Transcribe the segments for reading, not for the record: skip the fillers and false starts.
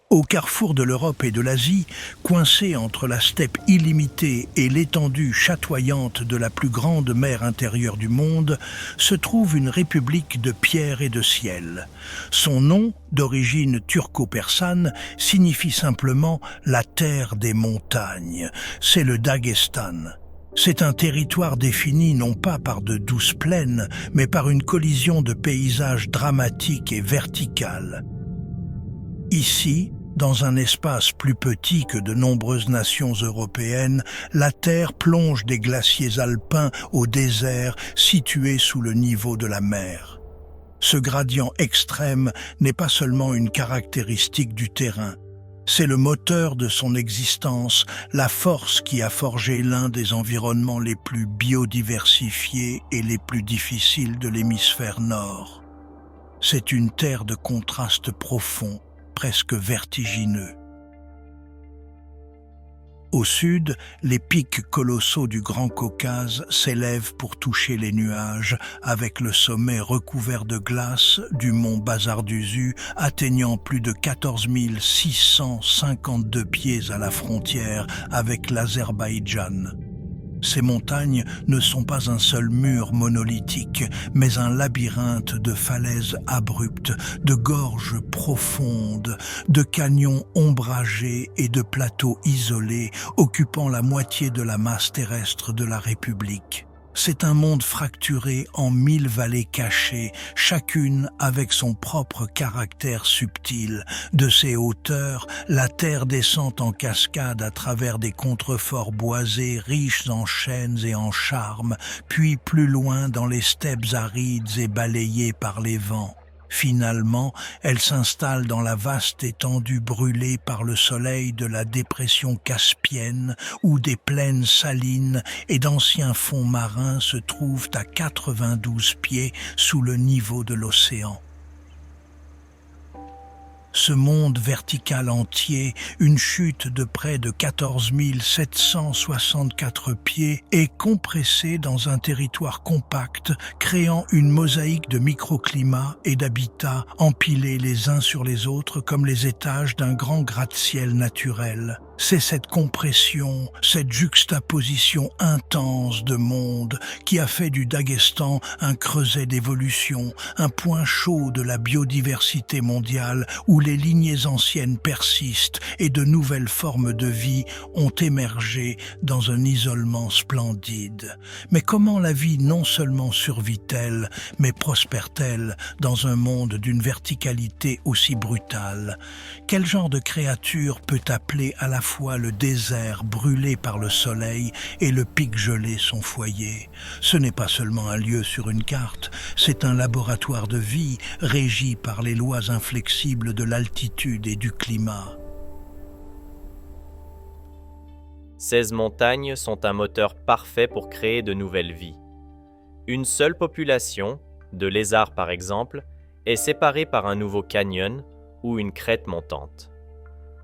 Au carrefour de l'Europe et de l'Asie, coincé entre la steppe illimitée et l'étendue chatoyante de la plus grande mer intérieure du monde, se trouve une république de pierre et de ciel. Son nom, d'origine turco-persane, signifie simplement la terre des montagnes. C'est le Daghestan. C'est un territoire défini non pas par de douces plaines, mais par une collision de paysages dramatiques et verticales. Ici, dans un espace plus petit que de nombreuses nations européennes, la Terre plonge des glaciers alpins au désert situé sous le niveau de la mer. Ce gradient extrême n'est pas seulement une caractéristique du terrain, c'est le moteur de son existence, la force qui a forgé l'un des environnements les plus biodiversifiés et les plus difficiles de l'hémisphère nord. C'est une terre de contrastes profonds, presque vertigineux. Au sud, les pics colossaux du Grand Caucase s'élèvent pour toucher les nuages, avec le sommet recouvert de glace du mont Bazarduzu atteignant plus de 14 652 pieds à la frontière avec l'Azerbaïdjan. Ces montagnes ne sont pas un seul mur monolithique, mais un labyrinthe de falaises abruptes, de gorges profondes, de canyons ombragés et de plateaux isolés occupant la moitié de la masse terrestre de la République. C'est un monde fracturé en 1000 vallées cachées, chacune avec son propre caractère subtil. De ces hauteurs, la terre descend en cascade à travers des contreforts boisés riches en chênes et en charmes, puis plus loin dans les steppes arides et balayées par les vents. Finalement, elle s'installe dans la vaste étendue brûlée par le soleil de la dépression caspienne, où des plaines salines et d'anciens fonds marins se trouvent à 92 pieds sous le niveau de l'océan. Ce monde vertical entier, une chute de près de 14 764 pieds, est compressé dans un territoire compact, créant une mosaïque de microclimats et d'habitats empilés les uns sur les autres comme les étages d'un grand gratte-ciel naturel. C'est cette compression, cette juxtaposition intense de mondes qui a fait du Daghestan un creuset d'évolution, un point chaud de la biodiversité mondiale où les lignées anciennes persistent et de nouvelles formes de vie ont émergé dans un isolement splendide. Mais comment la vie non seulement survit-elle, mais prospère-t-elle dans un monde d'une verticalité aussi brutale? Quel genre de créature peut appeler à la fois le désert brûlé par le soleil et le pic gelé son foyer? Ce n'est pas seulement un lieu sur une carte, c'est un laboratoire de vie régi par les lois inflexibles de l'altitude et du climat. Ces montagnes sont un moteur parfait pour créer de nouvelles vies. Une seule population, de lézards par exemple, est séparée par un nouveau canyon ou une crête montante.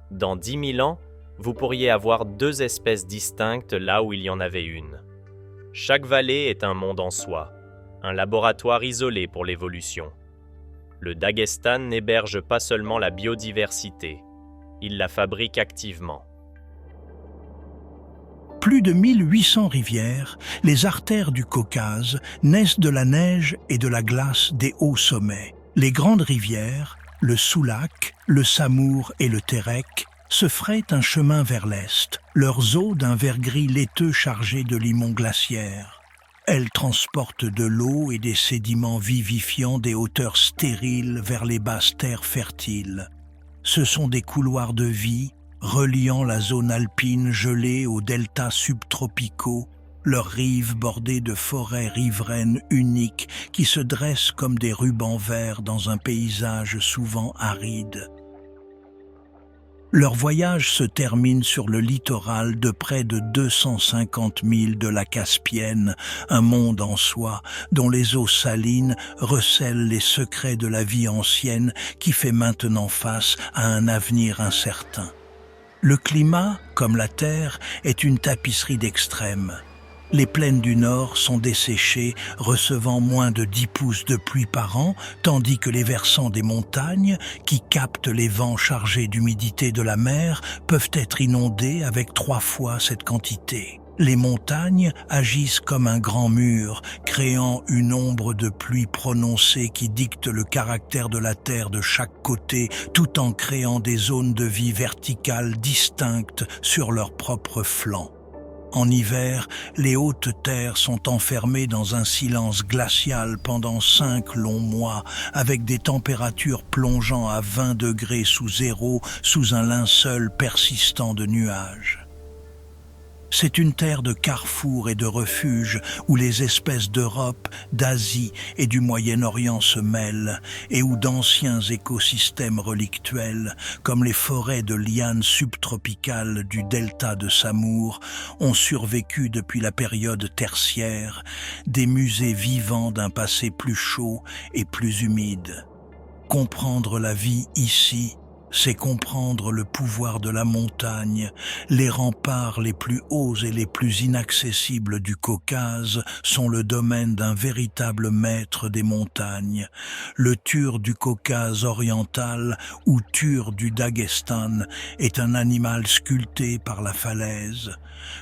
Dans 10 000 ans, vous pourriez avoir 2 espèces distinctes là où il y en avait une. Chaque vallée est un monde en soi, un laboratoire isolé pour l'évolution. Le Daghestan n'héberge pas seulement la biodiversité, il la fabrique activement. Plus de 1800 rivières, les artères du Caucase, naissent de la neige et de la glace des hauts sommets. Les grandes rivières, le Soulak, le Samour et le Terek, se frayent un chemin vers l'est, leurs eaux d'un vert gris laiteux chargées de limon glaciaire. Elles transportent de l'eau et des sédiments vivifiants des hauteurs stériles vers les basses terres fertiles. Ce sont des couloirs de vie, reliant la zone alpine gelée aux deltas subtropicaux, leurs rives bordées de forêts riveraines uniques qui se dressent comme des rubans verts dans un paysage souvent aride. Leur voyage se termine sur le littoral de près de 250 milles de la Caspienne, un monde en soi, dont les eaux salines recèlent les secrets de la vie ancienne qui fait maintenant face à un avenir incertain. Le climat, comme la Terre, est une tapisserie d'extrêmes. Les plaines du nord sont desséchées, recevant moins de 10 pouces de pluie par an, tandis que les versants des montagnes, qui captent les vents chargés d'humidité de la mer, peuvent être inondés avec 3 fois cette quantité. Les montagnes agissent comme un grand mur, créant une ombre de pluie prononcée qui dicte le caractère de la terre de chaque côté, tout en créant des zones de vie verticales distinctes sur leurs propres flancs. En hiver, les hautes terres sont enfermées dans un silence glacial pendant 5 longs mois, avec des températures plongeant à 20 degrés sous zéro sous un linceul persistant de nuages. C'est une terre de carrefour et de refuge où les espèces d'Europe, d'Asie et du Moyen-Orient se mêlent et où d'anciens écosystèmes relictuels, comme les forêts de lianes subtropicales du delta de Samour, ont survécu depuis la période tertiaire, des musées vivants d'un passé plus chaud et plus humide. Comprendre la vie ici, c'est comprendre le pouvoir de la montagne. Les remparts les plus hauts et les plus inaccessibles du Caucase sont le domaine d'un véritable maître des montagnes. Le Tur du Caucase oriental ou Tur du Daghestan est un animal sculpté par la falaise.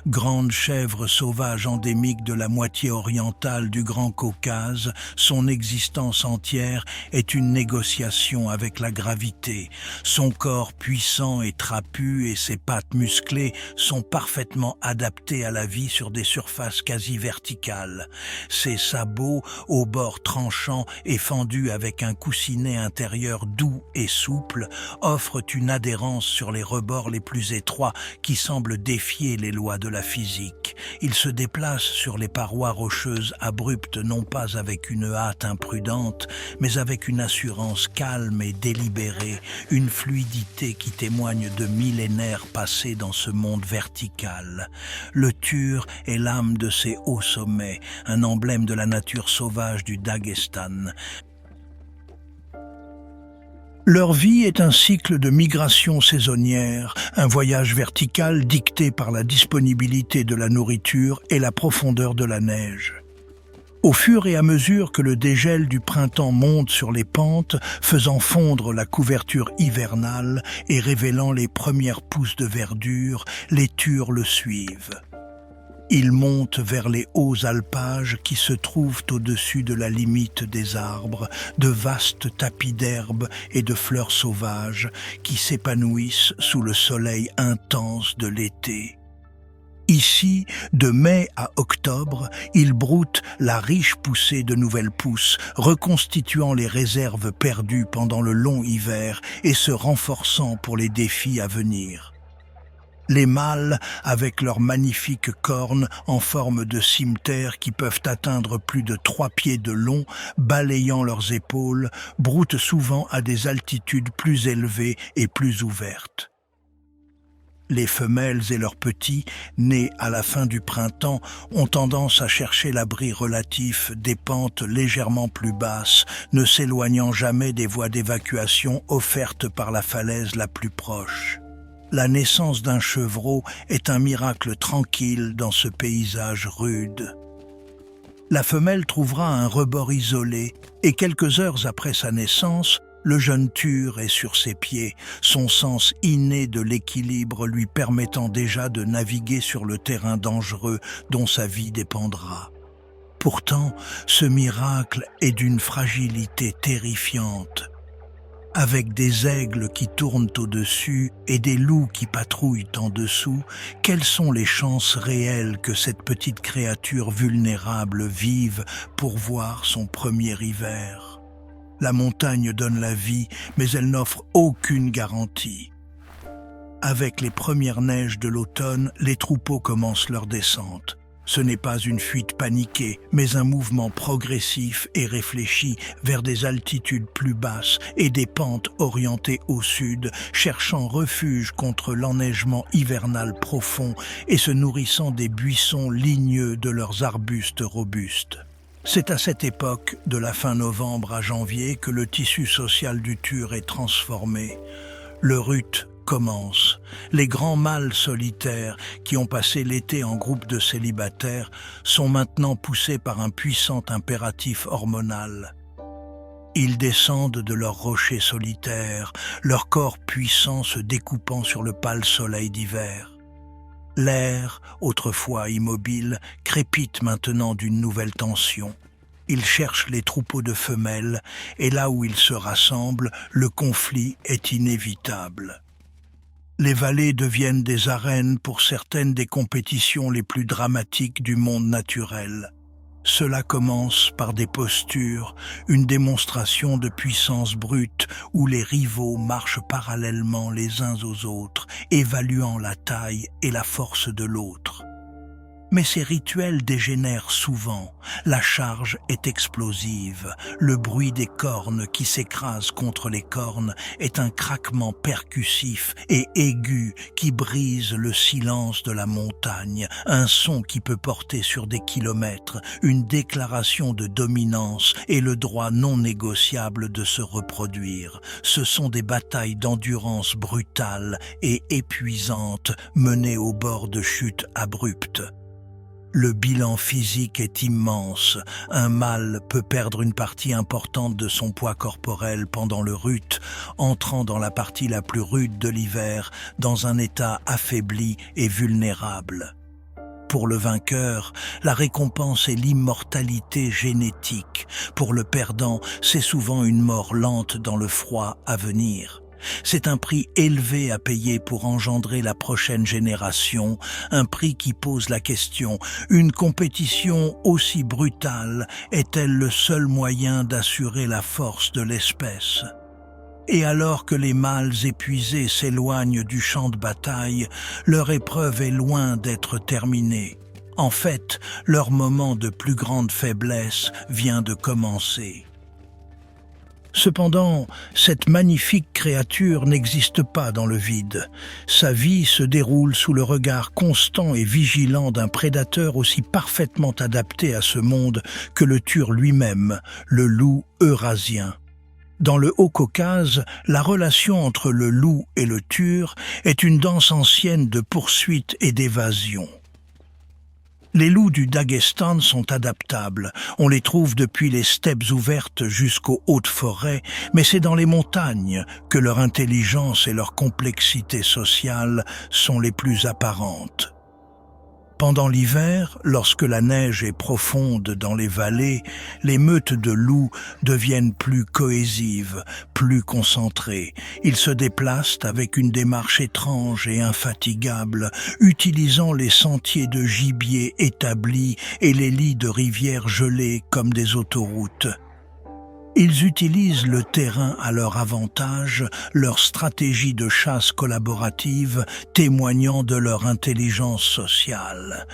Grande chèvre sauvage endémique de la moitié orientale du Grand Caucase, son existence entière est une négociation avec la gravité. Son corps puissant et trapu et ses pattes musclées sont parfaitement adaptés à la vie sur des surfaces quasi verticales. Ses sabots, aux bords tranchants et fendus avec un coussinet intérieur doux et souple, offrent une adhérence sur les rebords les plus étroits qui semblent défier les lois de la physique. Il se déplace sur les parois rocheuses abruptes non pas avec une hâte imprudente, mais avec une assurance calme et délibérée, une fluidité qui témoigne de millénaires passés dans ce monde vertical. Le Tur est l'âme de ces hauts sommets, un emblème de la nature sauvage du Daghestan. Leur vie est un cycle de migration saisonnière, un voyage vertical dicté par la disponibilité de la nourriture et la profondeur de la neige. Au fur et à mesure que le dégel du printemps monte sur les pentes, faisant fondre la couverture hivernale et révélant les premières pousses de verdure, les Turs le suivent. Ils montent vers les hauts alpages qui se trouvent au-dessus de la limite des arbres, de vastes tapis d'herbes et de fleurs sauvages qui s'épanouissent sous le soleil intense de l'été. Ici, de mai à octobre, ils broutent la riche poussée de nouvelles pousses, reconstituant les réserves perdues pendant le long hiver et se renforçant pour les défis à venir. Les mâles, avec leurs magnifiques cornes en forme de cimeterre qui peuvent atteindre plus de 3 pieds de long, balayant leurs épaules, broutent souvent à des altitudes plus élevées et plus ouvertes. Les femelles et leurs petits, nés à la fin du printemps, ont tendance à chercher l'abri relatif des pentes légèrement plus basses, ne s'éloignant jamais des voies d'évacuation offertes par la falaise la plus proche. La naissance d'un chevreau est un miracle tranquille dans ce paysage rude. La femelle trouvera un rebord isolé et quelques heures après sa naissance, le jeune Tur est sur ses pieds, son sens inné de l'équilibre lui permettant déjà de naviguer sur le terrain dangereux dont sa vie dépendra. Pourtant, ce miracle est d'une fragilité terrifiante. Avec des aigles qui tournent au-dessus et des loups qui patrouillent en dessous, quelles sont les chances réelles que cette petite créature vulnérable vive pour voir son premier hiver ? La montagne donne la vie, mais elle n'offre aucune garantie. Avec les premières neiges de l'automne, les troupeaux commencent leur descente. Ce n'est pas une fuite paniquée, mais un mouvement progressif et réfléchi vers des altitudes plus basses et des pentes orientées au sud, cherchant refuge contre l'enneigement hivernal profond et se nourrissant des buissons ligneux de leurs arbustes robustes. C'est à cette époque, de la fin novembre à janvier, que le tissu social du Tur est transformé. Le rut commence. Les grands mâles solitaires qui ont passé l'été en groupe de célibataires sont maintenant poussés par un puissant impératif hormonal. Ils descendent de leurs rochers solitaires, leur corps puissant se découpant sur le pâle soleil d'hiver. L'air, autrefois immobile, crépite maintenant d'une nouvelle tension. Ils cherchent les troupeaux de femelles, et là où ils se rassemblent, le conflit est inévitable. Les vallées deviennent des arènes pour certaines des compétitions les plus dramatiques du monde naturel. Cela commence par des postures, une démonstration de puissance brute où les rivaux marchent parallèlement les uns aux autres, évaluant la taille et la force de l'autre. Mais ces rituels dégénèrent souvent, la charge est explosive, le bruit des cornes qui s'écrasent contre les cornes est un craquement percussif et aigu qui brise le silence de la montagne, un son qui peut porter sur des kilomètres, une déclaration de dominance et le droit non négociable de se reproduire. Ce sont des batailles d'endurance brutale et épuisante menées au bord de chutes abruptes. Le bilan physique est immense. Un mâle peut perdre une partie importante de son poids corporel pendant le rut, entrant dans la partie la plus rude de l'hiver, dans un état affaibli et vulnérable. Pour le vainqueur, la récompense est l'immortalité génétique. Pour le perdant, c'est souvent une mort lente dans le froid à venir. C'est un prix élevé à payer pour engendrer la prochaine génération, un prix qui pose la question, une compétition aussi brutale est-elle le seul moyen d'assurer la force de l'espèce ? Et alors que les mâles épuisés s'éloignent du champ de bataille, leur épreuve est loin d'être terminée. En fait, leur moment de plus grande faiblesse vient de commencer. Cependant, cette magnifique créature n'existe pas dans le vide. Sa vie se déroule sous le regard constant et vigilant d'un prédateur aussi parfaitement adapté à ce monde que le Tur lui-même, le loup eurasien. Dans le Haut-Caucase, la relation entre le loup et le Tur est une danse ancienne de poursuite et d'évasion. Les loups du Daghestan sont adaptables. On les trouve depuis les steppes ouvertes jusqu'aux hautes forêts, mais c'est dans les montagnes que leur intelligence et leur complexité sociale sont les plus apparentes. Pendant l'hiver, lorsque la neige est profonde dans les vallées, les meutes de loups deviennent plus cohésives, plus concentrées. Ils se déplacent avec une démarche étrange et infatigable, utilisant les sentiers de gibier établis et les lits de rivières gelées comme des autoroutes. Ils utilisent le terrain à leur avantage, leur stratégie de chasse collaborative témoignant de leur intelligence sociale.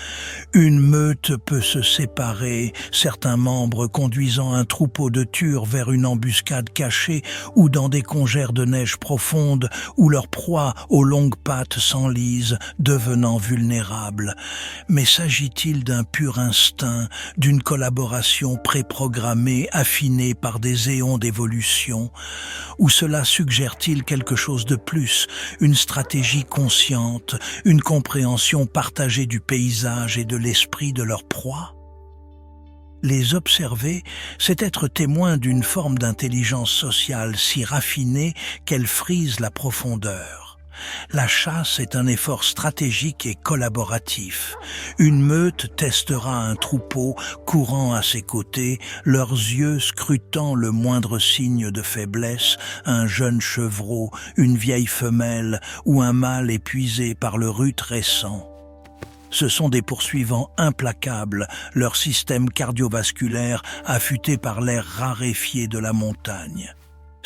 Une meute peut se séparer, certains membres conduisant un troupeau de turs vers une embuscade cachée ou dans des congères de neige profonde où leur proie aux longues pattes s'enlise, devenant vulnérable. Mais s'agit-il d'un pur instinct, d'une collaboration préprogrammée, affinée par des éons d'évolution, ou cela suggère-t-il quelque chose de plus, une stratégie consciente, une compréhension partagée du paysage et de l'esprit de leur proie? Les observer, c'est être témoin d'une forme d'intelligence sociale si raffinée qu'elle frise la profondeur. La chasse est un effort stratégique et collaboratif. Une meute testera un troupeau courant à ses côtés, leurs yeux scrutant le moindre signe de faiblesse, un jeune chevreau, une vieille femelle ou un mâle épuisé par le rut récent. Ce sont des poursuivants implacables, leur système cardiovasculaire affûté par l'air raréfié de la montagne.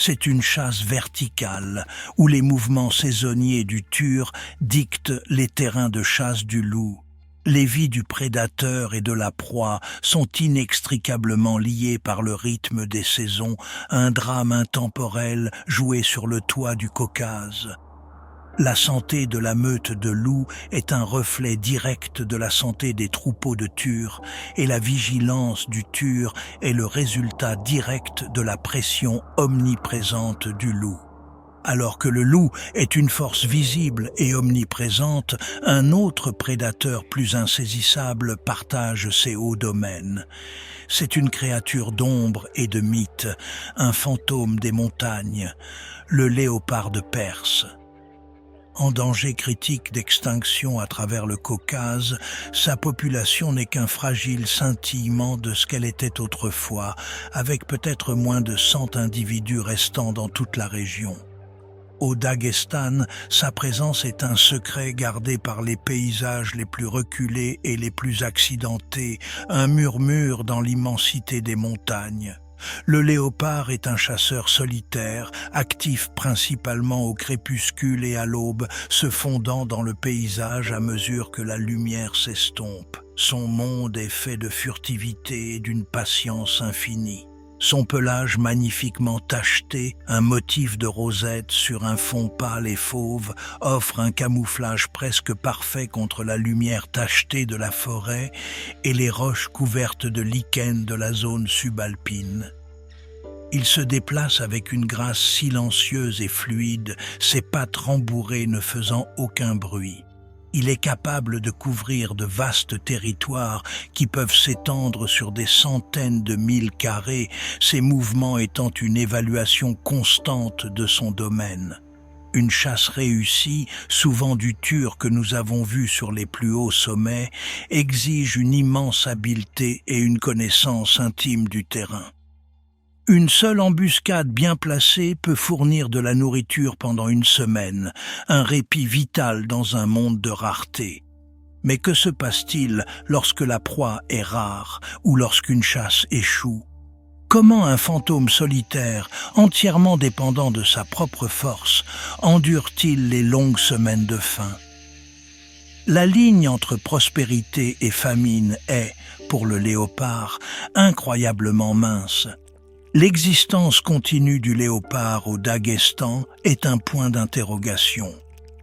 C'est une chasse verticale, où les mouvements saisonniers du Tur dictent les terrains de chasse du loup. Les vies du prédateur et de la proie sont inextricablement liées par le rythme des saisons, un drame intemporel joué sur le toit du Caucase. La santé de la meute de loups est un reflet direct de la santé des troupeaux de Tur, et la vigilance du Tur est le résultat direct de la pression omniprésente du loup. Alors que le loup est une force visible et omniprésente, un autre prédateur plus insaisissable partage ses hauts domaines. C'est une créature d'ombre et de mythe, un fantôme des montagnes, le léopard de Perse. En danger critique d'extinction à travers le Caucase, sa population n'est qu'un fragile scintillement de ce qu'elle était autrefois, avec peut-être moins de 100 individus restants dans toute la région. Au Daghestan, sa présence est un secret gardé par les paysages les plus reculés et les plus accidentés, un murmure dans l'immensité des montagnes. Le léopard est un chasseur solitaire, actif principalement au crépuscule et à l'aube, se fondant dans le paysage à mesure que la lumière s'estompe. Son monde est fait de furtivité et d'une patience infinie. Son pelage magnifiquement tacheté, un motif de rosette sur un fond pâle et fauve, offre un camouflage presque parfait contre la lumière tachetée de la forêt et les roches couvertes de lichens de la zone subalpine. Il se déplace avec une grâce silencieuse et fluide, ses pattes rembourrées ne faisant aucun bruit. Il est capable de couvrir de vastes territoires qui peuvent s'étendre sur des centaines de milles carrés, ses mouvements étant une évaluation constante de son domaine. Une chasse réussie, souvent du tur que nous avons vu sur les plus hauts sommets, exige une immense habileté et une connaissance intime du terrain. Une seule embuscade bien placée peut fournir de la nourriture pendant une semaine, un répit vital dans un monde de rareté. Mais que se passe-t-il lorsque la proie est rare ou lorsqu'une chasse échoue? Comment un fantôme solitaire, entièrement dépendant de sa propre force, endure-t-il les longues semaines de faim? La ligne entre prospérité et famine est, pour le léopard, incroyablement mince. L'existence continue du léopard au Daghestan est un point d'interrogation.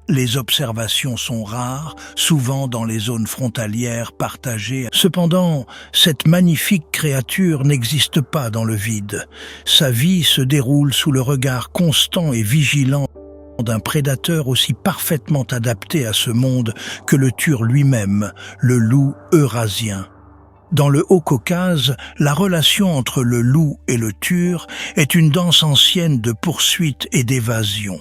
Les observations sont rares, souvent dans les zones frontalières partagées. Cependant, cette magnifique créature n'existe pas dans le vide. Sa vie se déroule sous le regard constant et vigilant d'un prédateur aussi parfaitement adapté à ce monde que le tur lui-même, le loup eurasien. Dans le Haut-Caucase, la relation entre le loup et le tur est une danse ancienne de poursuite et d'évasion.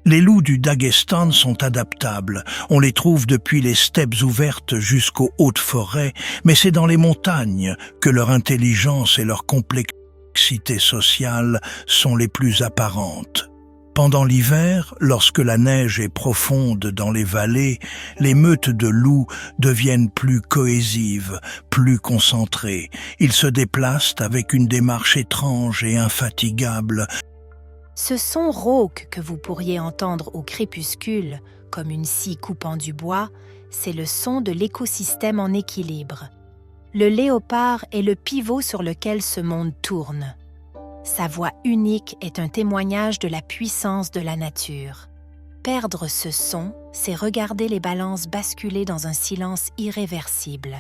Les loups du Daghestan sont adaptables, on les trouve depuis les steppes ouvertes jusqu'aux hautes forêts, mais c'est dans les montagnes que leur intelligence et leur complexité sociale sont les plus apparentes. Pendant l'hiver, lorsque la neige est profonde dans les vallées, les meutes de loups deviennent plus cohésives, plus concentrées. Ils se déplacent avec une démarche étrange et infatigable. Ce son rauque que vous pourriez entendre au crépuscule, comme une scie coupant du bois, c'est le son de l'écosystème en équilibre. Le léopard est le pivot sur lequel ce monde tourne. Sa voix unique est un témoignage de la puissance de la nature. Perdre ce son, c'est regarder les balances basculer dans un silence irréversible.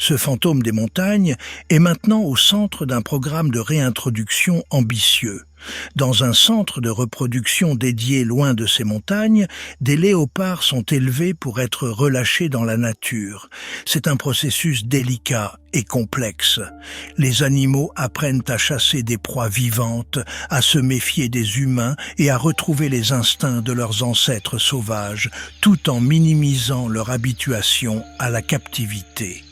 Ce fantôme des montagnes est maintenant au centre d'un programme de réintroduction ambitieux. Dans un centre de reproduction dédié loin de ces montagnes, des léopards sont élevés pour être relâchés dans la nature. C'est un processus délicat et complexe. Les animaux apprennent à chasser des proies vivantes, à se méfier des humains et à retrouver les instincts de leurs ancêtres sauvages, tout en minimisant leur habituation à la captivité.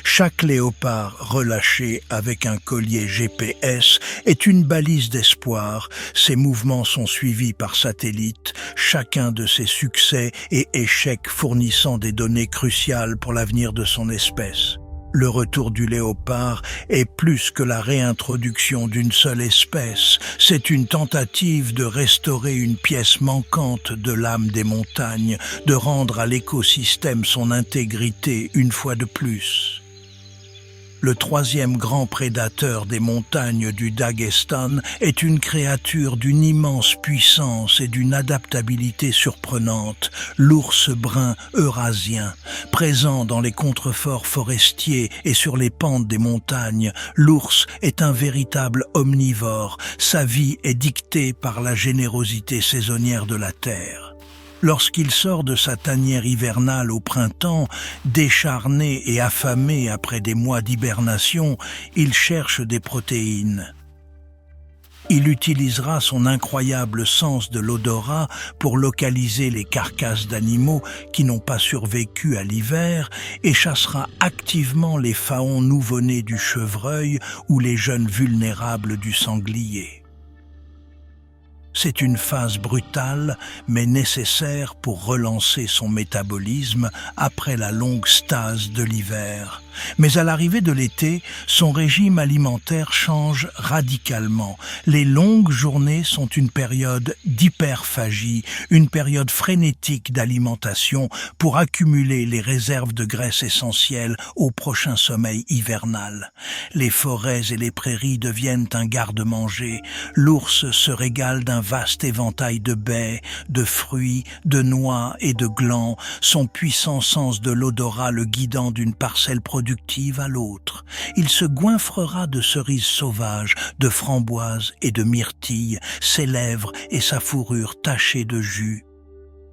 Chaque léopard relâché avec un collier GPS est une balise d'espoir. Ses mouvements sont suivis par satellite, chacun de ses succès et échecs fournissant des données cruciales pour l'avenir de son espèce. Le retour du léopard est plus que la réintroduction d'une seule espèce. C'est une tentative de restaurer une pièce manquante de l'âme des montagnes, de rendre à l'écosystème son intégrité une fois de plus. le troisième grand prédateur des montagnes du Daghestan, est une créature d'une immense puissance et d'une adaptabilité surprenante, l'ours brun eurasien. Présent dans les contreforts forestiers et sur les pentes des montagnes, l'ours est un véritable omnivore. Sa vie est dictée par la générosité saisonnière de la terre. Lorsqu'il sort de sa tanière hivernale au printemps, décharné et affamé après des mois d'hibernation, il cherche des protéines. Il utilisera son incroyable sens de l'odorat pour localiser les carcasses d'animaux qui n'ont pas survécu à l'hiver et chassera activement les faons nouveau-nés du chevreuil ou les jeunes vulnérables du sanglier. C'est une phase brutale, mais nécessaire pour relancer son métabolisme après la longue stase de l'hiver. Mais à l'arrivée de l'été, son régime alimentaire change radicalement. Les longues journées sont une période d'hyperphagie, une période frénétique d'alimentation pour accumuler les réserves de graisse essentielles au prochain sommeil hivernal. Les forêts et les prairies deviennent un garde-manger. L'ours se régale d'un vaste éventail de baies, de fruits, de noix et de glands, son puissant sens de l'odorat le guidant d'une parcelle productive à l'autre. Il se goinfrera de cerises sauvages, de framboises et de myrtilles, ses lèvres et sa fourrure tachées de jus.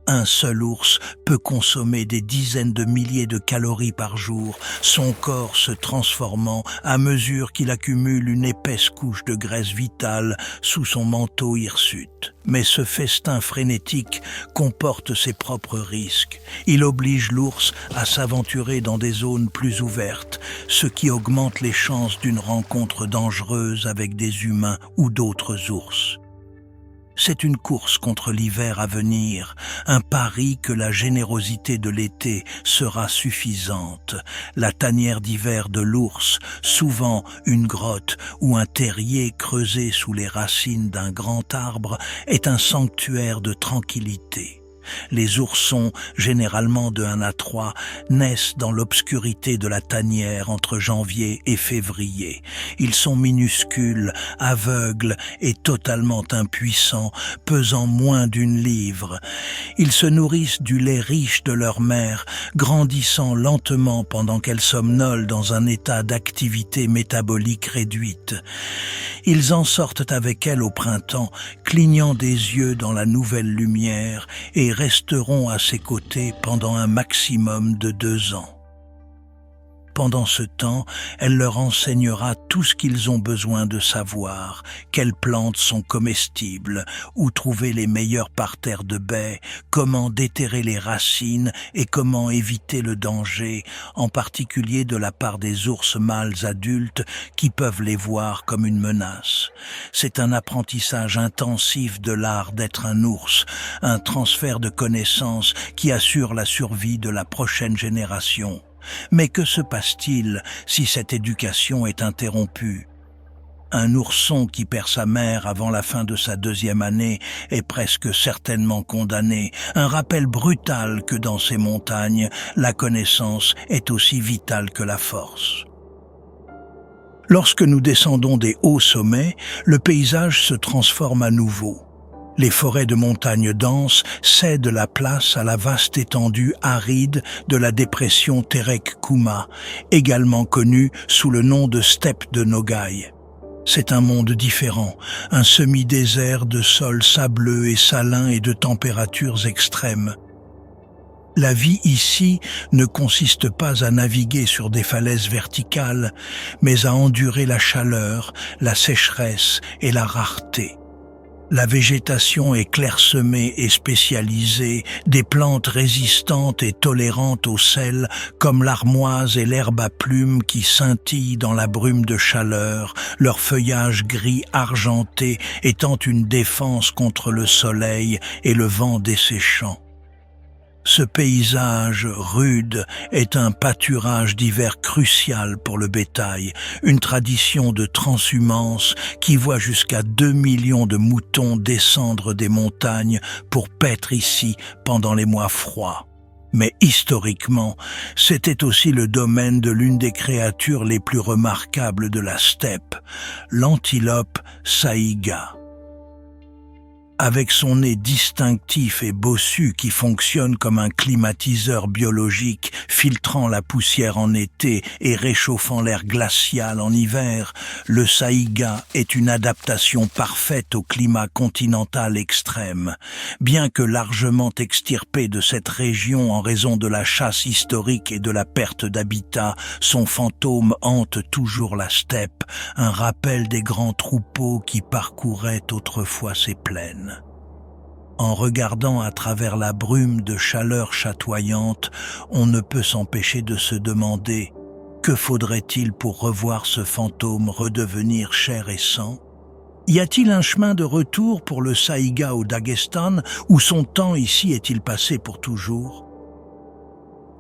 Un seul ours peut consommer des dizaines de milliers de calories par jour, son corps se transformant à mesure qu'il accumule une épaisse couche de graisse vitale sous son manteau hirsute. Mais ce festin frénétique comporte ses propres risques. Il oblige l'ours à s'aventurer dans des zones plus ouvertes, ce qui augmente les chances d'une rencontre dangereuse avec des humains ou d'autres ours. C'est une course contre l'hiver à venir, un pari que la générosité de l'été sera suffisante. La tanière d'hiver de l'ours, souvent une grotte ou un terrier creusé sous les racines d'un grand arbre, est un sanctuaire de tranquillité. Les oursons, généralement de 1 à 3, naissent dans l'obscurité de la tanière entre janvier et février. Ils sont minuscules, aveugles et totalement impuissants, pesant moins d'1 livre. Ils se nourrissent du lait riche de leur mère, grandissant lentement pendant qu'elle somnole dans un état d'activité métabolique réduite. Ils en sortent avec elle au printemps, clignant des yeux dans la nouvelle lumière et resteront à ses côtés pendant un maximum de 2 ans. Pendant ce temps, elle leur enseignera tout ce qu'ils ont besoin de savoir, quelles plantes sont comestibles, où trouver les meilleurs parterres de baies, comment déterrer les racines et comment éviter le danger, en particulier de la part des ours mâles adultes qui peuvent les voir comme une menace. C'est un apprentissage intensif de l'art d'être un ours, un transfert de connaissances qui assure la survie de la prochaine génération. Mais que se passe-t-il si cette éducation est interrompue? Un ourson qui perd sa mère avant la fin de sa 2e année est presque certainement condamné. Un rappel brutal que dans ces montagnes, la connaissance est aussi vitale que la force. Lorsque nous descendons des hauts sommets, le paysage se transforme à nouveau. Les forêts de montagnes denses cèdent la place à la vaste étendue aride de la dépression Terek-Kuma, également connue sous le nom de steppe de Nogaï. C'est un monde différent, un semi-désert de sols sableux et salins et de températures extrêmes. La vie ici ne consiste pas à naviguer sur des falaises verticales, mais à endurer la chaleur, la sécheresse et la rareté. La végétation est clairsemée et spécialisée, des plantes résistantes et tolérantes au sel, comme l'armoise et l'herbe à plumes qui scintillent dans la brume de chaleur, leur feuillage gris argenté étant une défense contre le soleil et le vent desséchant. Ce paysage rude est un pâturage d'hiver crucial pour le bétail, une tradition de transhumance qui voit jusqu'à 2 millions de moutons descendre des montagnes pour paître ici pendant les mois froids. Mais historiquement, c'était aussi le domaine de l'une des créatures les plus remarquables de la steppe, l'antilope saïga. Avec son nez distinctif et bossu qui fonctionne comme un climatiseur biologique, filtrant la poussière en été et réchauffant l'air glacial en hiver, le saïga est une adaptation parfaite au climat continental extrême. Bien que largement extirpé de cette région en raison de la chasse historique et de la perte d'habitat, son fantôme hante toujours la steppe, un rappel des grands troupeaux qui parcouraient autrefois ces plaines. En regardant à travers la brume de chaleur chatoyante, on ne peut s'empêcher de se demander « Que faudrait-il pour revoir ce fantôme redevenir chair et sang ?» Y a-t-il un chemin de retour pour le saïga au Daghestan, ou son temps ici est-il passé pour toujours ?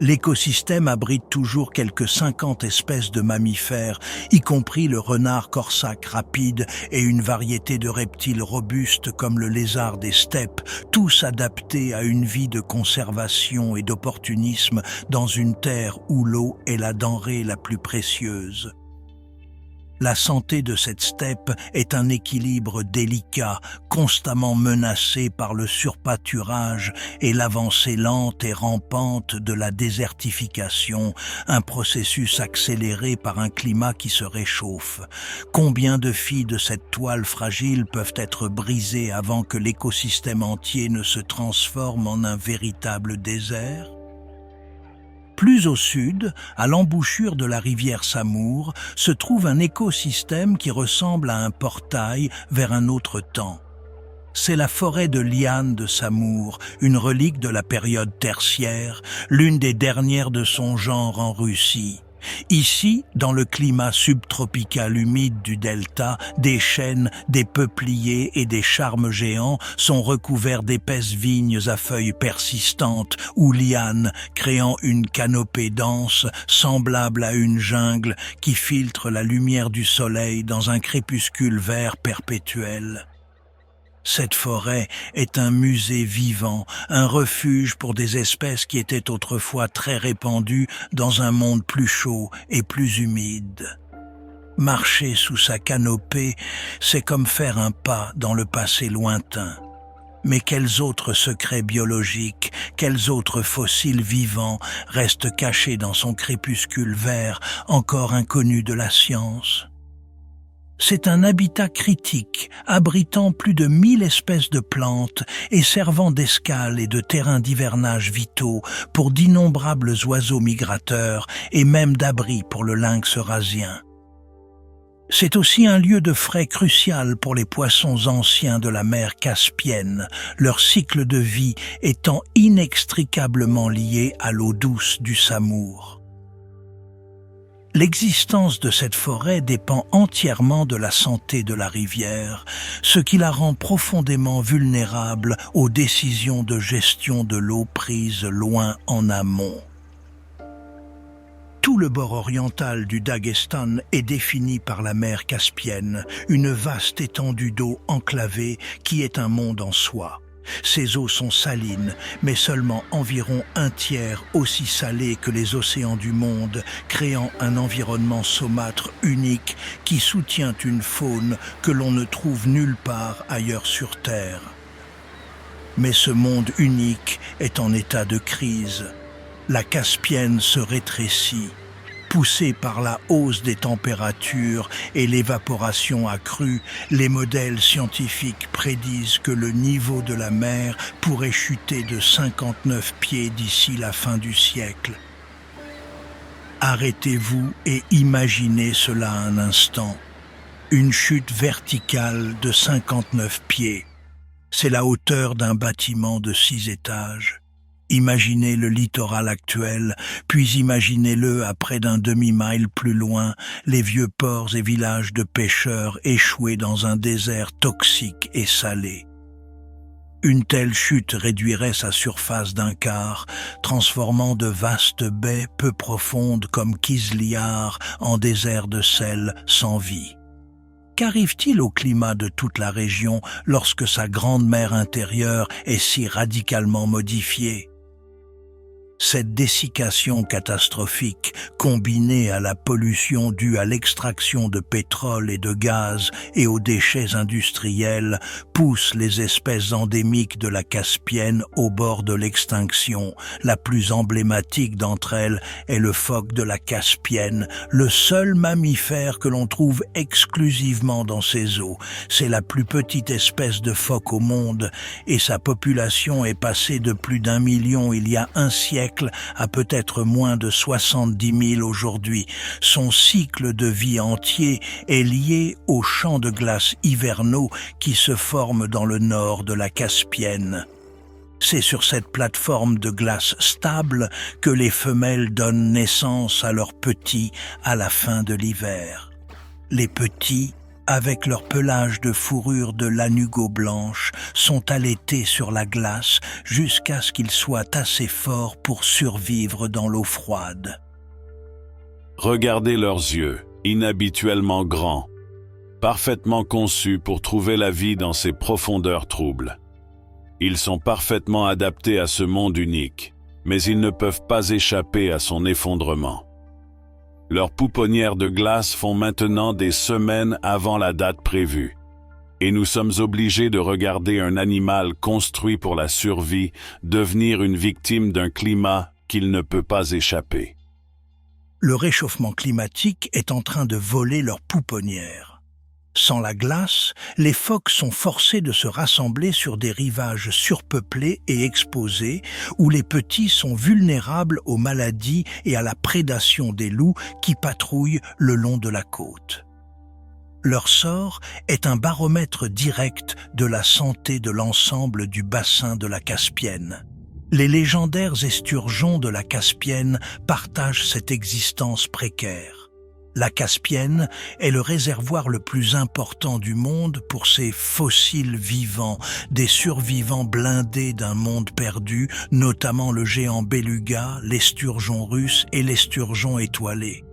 L'écosystème abrite toujours quelques 50 espèces de mammifères, y compris le renard corsac rapide et une variété de reptiles robustes comme le lézard des steppes, tous adaptés à une vie de conservation et d'opportunisme dans une terre où l'eau est la denrée la plus précieuse. La santé de cette steppe est un équilibre délicat, constamment menacé par le surpâturage et l'avancée lente et rampante de la désertification, un processus accéléré par un climat qui se réchauffe. Combien de fils de cette toile fragile peuvent être brisés avant que l'écosystème entier ne se transforme en un véritable désert ? Plus au sud, à l'embouchure de la rivière Samour, se trouve un écosystème qui ressemble à un portail vers un autre temps. C'est la forêt de lianes de Samour, une relique de la période tertiaire, l'une des dernières de son genre en Russie. Ici, dans le climat subtropical humide du delta, des chênes, des peupliers et des charmes géants sont recouverts d'épaisses vignes à feuilles persistantes ou lianes, créant une canopée dense, semblable à une jungle qui filtre la lumière du soleil dans un crépuscule vert perpétuel. Cette forêt est un musée vivant, un refuge pour des espèces qui étaient autrefois très répandues dans un monde plus chaud et plus humide. Marcher sous sa canopée, c'est comme faire un pas dans le passé lointain. Mais quels autres secrets biologiques, quels autres fossiles vivants restent cachés dans son crépuscule vert, encore inconnu de la science ? C'est un habitat critique, abritant plus de 1000 espèces de plantes et servant d'escale et de terrain d'hivernage vitaux pour d'innombrables oiseaux migrateurs et même d'abri pour le lynx eurasien. C'est aussi un lieu de frai crucial pour les poissons anciens de la mer Caspienne, leur cycle de vie étant inextricablement lié à l'eau douce du Samour. L'existence de cette forêt dépend entièrement de la santé de la rivière, ce qui la rend profondément vulnérable aux décisions de gestion de l'eau prises loin en amont. Tout le bord oriental du Daghestan est défini par la mer Caspienne, une vaste étendue d'eau enclavée qui est un monde en soi. Ces eaux sont salines, mais seulement environ un tiers aussi salées que les océans du monde, créant un environnement saumâtre unique qui soutient une faune que l'on ne trouve nulle part ailleurs sur Terre. Mais ce monde unique est en état de crise. La Caspienne se rétrécit, poussée par la hausse des températures et l'évaporation accrue. Les modèles scientifiques prédisent que le niveau de la mer pourrait chuter de 59 pieds d'ici la fin du siècle. Arrêtez-vous et imaginez cela un instant. Une chute verticale de 59 pieds. C'est la hauteur d'un bâtiment de 6 étages. Imaginez le littoral actuel, puis imaginez-le à près d'un demi-mile plus loin, les vieux ports et villages de pêcheurs échoués dans un désert toxique et salé. Une telle chute réduirait sa surface d'un quart, transformant de vastes baies peu profondes comme Kizlyar en désert de sel sans vie. Qu'arrive-t-il au climat de toute la région lorsque sa grande mer intérieure est si radicalement modifiée ? Cette dessiccation catastrophique, combinée à la pollution due à l'extraction de pétrole et de gaz et aux déchets industriels, pousse les espèces endémiques de la Caspienne au bord de l'extinction. La plus emblématique d'entre elles est le phoque de la Caspienne, le seul mammifère que l'on trouve exclusivement dans ces eaux. C'est la plus petite espèce de phoque au monde et sa population est passée de plus d'1 million il y a un siècle à peut-être moins de 70 000 aujourd'hui. Son cycle de vie entier est lié aux champs de glace hivernaux qui se forment dans le nord de la Caspienne. C'est sur cette plateforme de glace stable que les femelles donnent naissance à leurs petits à la fin de l'hiver. Les petits, avec leur pelage de fourrure de lanugo blanche, sont allaités sur la glace jusqu'à ce qu'ils soient assez forts pour survivre dans l'eau froide. Regardez leurs yeux, inhabituellement grands, parfaitement conçus pour trouver la vie dans ces profondeurs troubles. Ils sont parfaitement adaptés à ce monde unique, mais ils ne peuvent pas échapper à son effondrement. Leurs pouponnières de glace font maintenant des semaines avant la date prévue. Et nous sommes obligés de regarder un animal construit pour la survie devenir une victime d'un climat qu'il ne peut pas échapper. Le réchauffement climatique est en train de voler leurs pouponnières. Sans la glace, les phoques sont forcés de se rassembler sur des rivages surpeuplés et exposés, où les petits sont vulnérables aux maladies et à la prédation des loups qui patrouillent le long de la côte. Leur sort est un baromètre direct de la santé de l'ensemble du bassin de la Caspienne. Les légendaires esturgeons de la Caspienne partagent cette existence précaire. La Caspienne est le réservoir le plus important du monde pour ses fossiles vivants, des survivants blindés d'un monde perdu, notamment le géant beluga, l'esturgeon russe et l'esturgeon étoilé.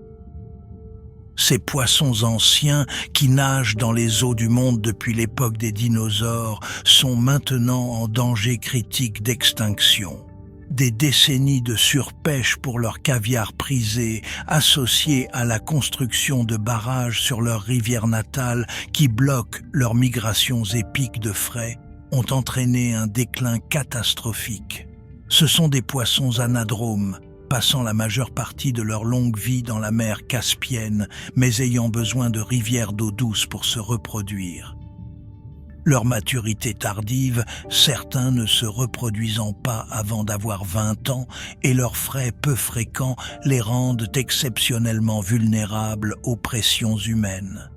Ces poissons anciens qui nagent dans les eaux du monde depuis l'époque des dinosaures sont maintenant en danger critique d'extinction. Des décennies de surpêche pour leur caviar prisé, associées à la construction de barrages sur leurs rivières natales qui bloquent leurs migrations épiques de frai, ont entraîné un déclin catastrophique. Ce sont des poissons anadromes, passant la majeure partie de leur longue vie dans la mer Caspienne, mais ayant besoin de rivières d'eau douce pour se reproduire. Leur maturité tardive, certains ne se reproduisant pas avant d'avoir 20 ans, et leurs frais peu fréquents les rendent exceptionnellement vulnérables aux pressions humaines.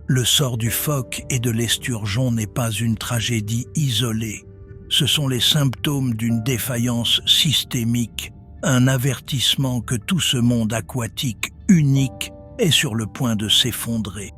Le sort du phoque et de l'esturgeon n'est pas une tragédie isolée. Ce sont les symptômes d'une défaillance systémique, un avertissement que tout ce monde aquatique unique est sur le point de s'effondrer.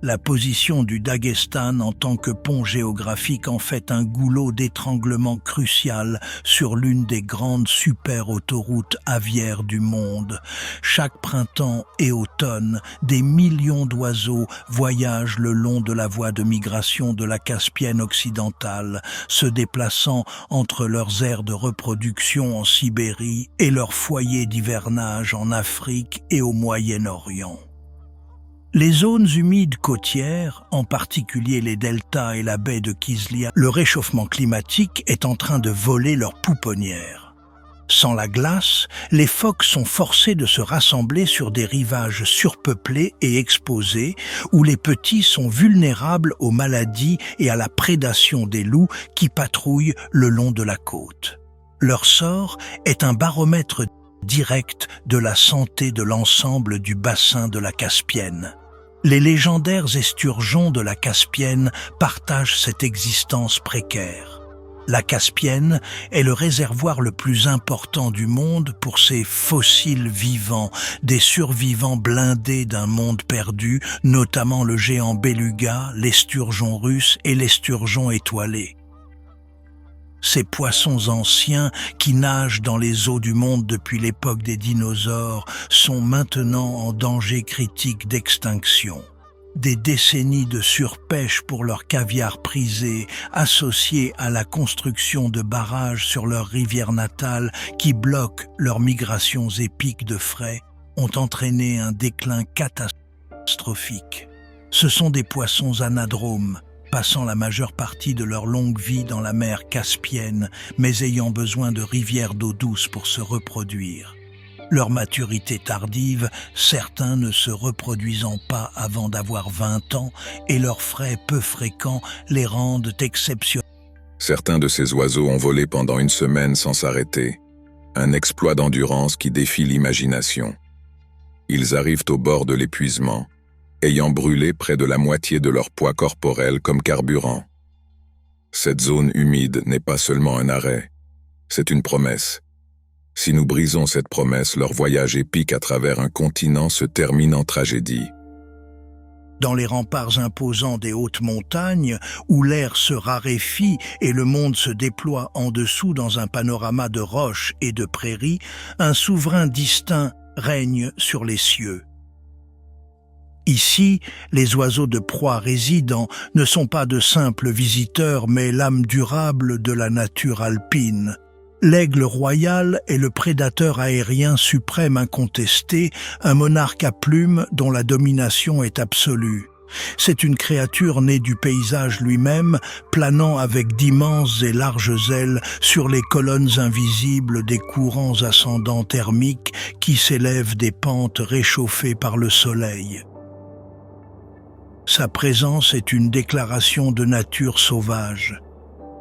La position du Daghestan en tant que pont géographique en fait un goulot d'étranglement crucial sur l'une des grandes super-autoroutes aviaires du monde. Chaque printemps et automne, des millions d'oiseaux voyagent le long de la voie de migration de la Caspienne occidentale, se déplaçant entre leurs aires de reproduction en Sibérie et leurs foyers d'hivernage en Afrique et au Moyen-Orient. Les zones humides côtières, en particulier les deltas et la baie de Kizlia, le réchauffement climatique est en train de voler leurs pouponnières. Sans la glace, les phoques sont forcés de se rassembler sur des rivages surpeuplés et exposés, où les petits sont vulnérables aux maladies et à la prédation des loups qui patrouillent le long de la côte. Leur sort est un baromètre direct de la santé de l'ensemble du bassin de la Caspienne. Les légendaires esturgeons de la Caspienne partagent cette existence précaire. La Caspienne est le réservoir le plus important du monde pour ses fossiles vivants, des survivants blindés d'un monde perdu, notamment le géant beluga, l'esturgeon russe et l'esturgeon étoilé. Ces poissons anciens qui nagent dans les eaux du monde depuis l'époque des dinosaures sont maintenant en danger critique d'extinction. Des décennies de surpêche pour leur caviar prisé, associées à la construction de barrages sur leur rivière natale qui bloquent leurs migrations épiques de frai, ont entraîné un déclin catastrophique. Ce sont des poissons anadromes, passant la majeure partie de leur longue vie dans la mer Caspienne, mais ayant besoin de rivières d'eau douce pour se reproduire. Leur maturité tardive, certains ne se reproduisant pas avant d'avoir 20 ans, et leurs frais peu fréquents les rendent exceptionnels. Certains de ces oiseaux ont volé pendant une semaine sans s'arrêter, un exploit d'endurance qui défie l'imagination. Ils arrivent au bord de l'épuisement, ayant brûlé près de la moitié de leur poids corporel comme carburant. Cette zone humide n'est pas seulement un arrêt, c'est une promesse. Si nous brisons cette promesse, leur voyage épique à travers un continent se termine en tragédie. Dans les remparts imposants des hautes montagnes, où l'air se raréfie et le monde se déploie en dessous dans un panorama de roches et de prairies, un souverain distinct règne sur les cieux. Ici, les oiseaux de proie résidents ne sont pas de simples visiteurs, mais l'âme durable de la nature alpine. L'aigle royal est le prédateur aérien suprême incontesté, un monarque à plumes dont la domination est absolue. C'est une créature née du paysage lui-même, planant avec d'immenses et larges ailes sur les colonnes invisibles des courants ascendants thermiques qui s'élèvent des pentes réchauffées par le soleil. Sa présence est une déclaration de nature sauvage.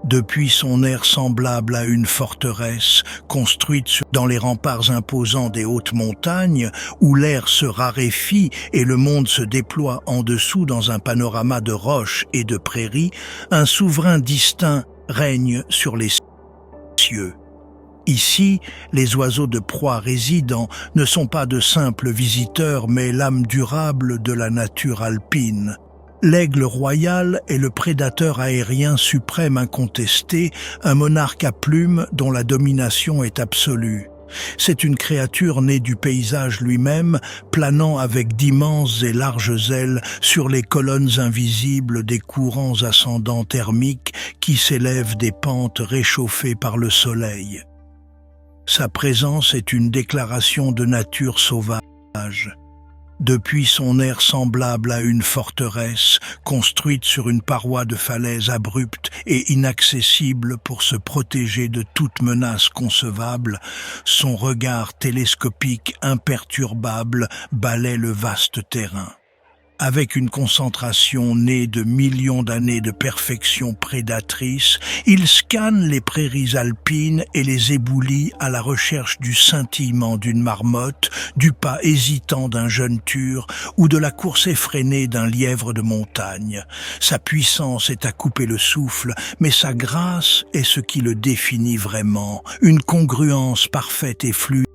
Depuis son air semblable à une forteresse construite dans les remparts imposants des hautes montagnes, où l'air se raréfie et le monde se déploie en dessous dans un panorama de roches et de prairies, un souverain distinct règne sur les cieux. Ici, les oiseaux de proie résidents ne sont pas de simples visiteurs, mais l'âme durable de la nature alpine. L'aigle royal est le prédateur aérien suprême incontesté, un monarque à plumes dont la domination est absolue. C'est une créature née du paysage lui-même, planant avec d'immenses et larges ailes sur les colonnes invisibles des courants ascendants thermiques qui s'élèvent des pentes réchauffées par le soleil. Sa présence est une déclaration de nature sauvage. Depuis son air semblable à une forteresse, construite sur une paroi de falaise abrupte et inaccessible pour se protéger de toute menace concevable, son regard télescopique imperturbable balaie le vaste terrain. Avec une concentration née de millions d'années de perfection prédatrice, il scanne les prairies alpines et les éboulit à la recherche du scintillement d'une marmotte, du pas hésitant d'un jeune ture ou de la course effrénée d'un lièvre de montagne. Sa puissance est à couper le souffle, mais sa grâce est ce qui le définit vraiment, une congruence parfaite et fluide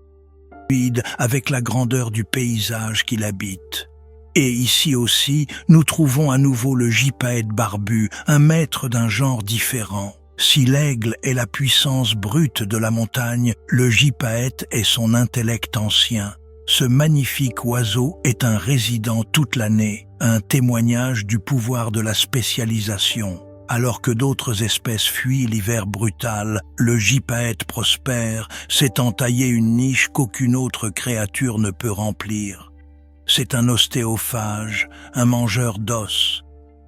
avec la grandeur du paysage qu'il habite. Et ici aussi, nous trouvons à nouveau le gypaète barbu, un maître d'un genre différent. Si l'aigle est la puissance brute de la montagne, le gypaète est son intellect ancien. Ce magnifique oiseau est un résident toute l'année, un témoignage du pouvoir de la spécialisation. Alors que d'autres espèces fuient l'hiver brutal, le gypaète prospère, s'étant taillé une niche qu'aucune autre créature ne peut remplir. C'est un ostéophage, un mangeur d'os.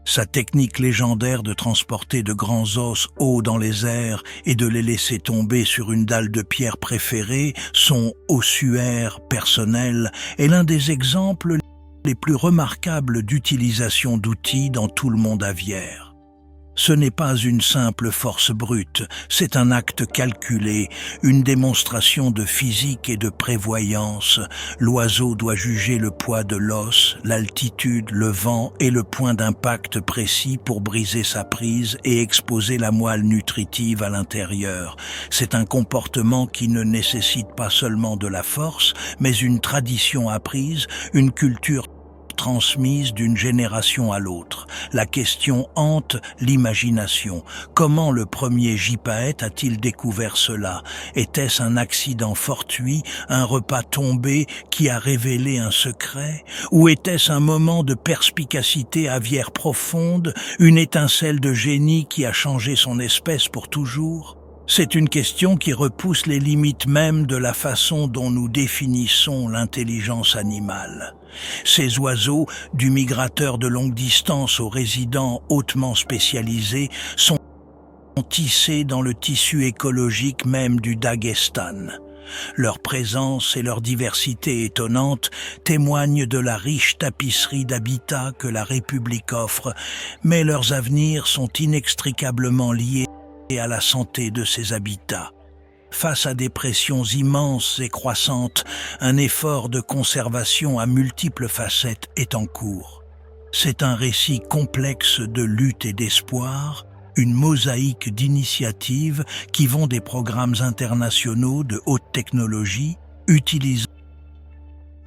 Sa technique légendaire de transporter de grands os hauts dans les airs et de les laisser tomber sur une dalle de pierre préférée, son ossuaire personnel, est l'un des exemples les plus remarquables d'utilisation d'outils dans tout le monde aviaire. Ce n'est pas une simple force brute, c'est un acte calculé, une démonstration de physique et de prévoyance. L'oiseau doit juger le poids de l'os, l'altitude, le vent et le point d'impact précis pour briser sa prise et exposer la moelle nutritive à l'intérieur. C'est un comportement qui ne nécessite pas seulement de la force, mais une tradition apprise, une culture transmise d'une génération à l'autre. La question hante l'imagination. Comment le premier gypaète a-t-il découvert cela? Était-ce un accident fortuit, un repas tombé qui a révélé un secret? Ou était-ce un moment de perspicacité aviaire profonde, une étincelle de génie qui a changé son espèce pour toujours? C'est une question qui repousse les limites mêmes de la façon dont nous définissons l'intelligence animale. Ces oiseaux, du migrateur de longue distance au résident hautement spécialisé, sont tissés dans le tissu écologique même du Daghestan. Leur présence et leur diversité étonnante témoignent de la riche tapisserie d'habitats que la République offre, mais leurs avenirs sont inextricablement liés à la santé de ces habitats. Face à des pressions immenses et croissantes, un effort de conservation à multiples facettes est en cours. C'est un récit complexe de lutte et d'espoir, une mosaïque d'initiatives qui vont des programmes internationaux de haute technologie, utilisant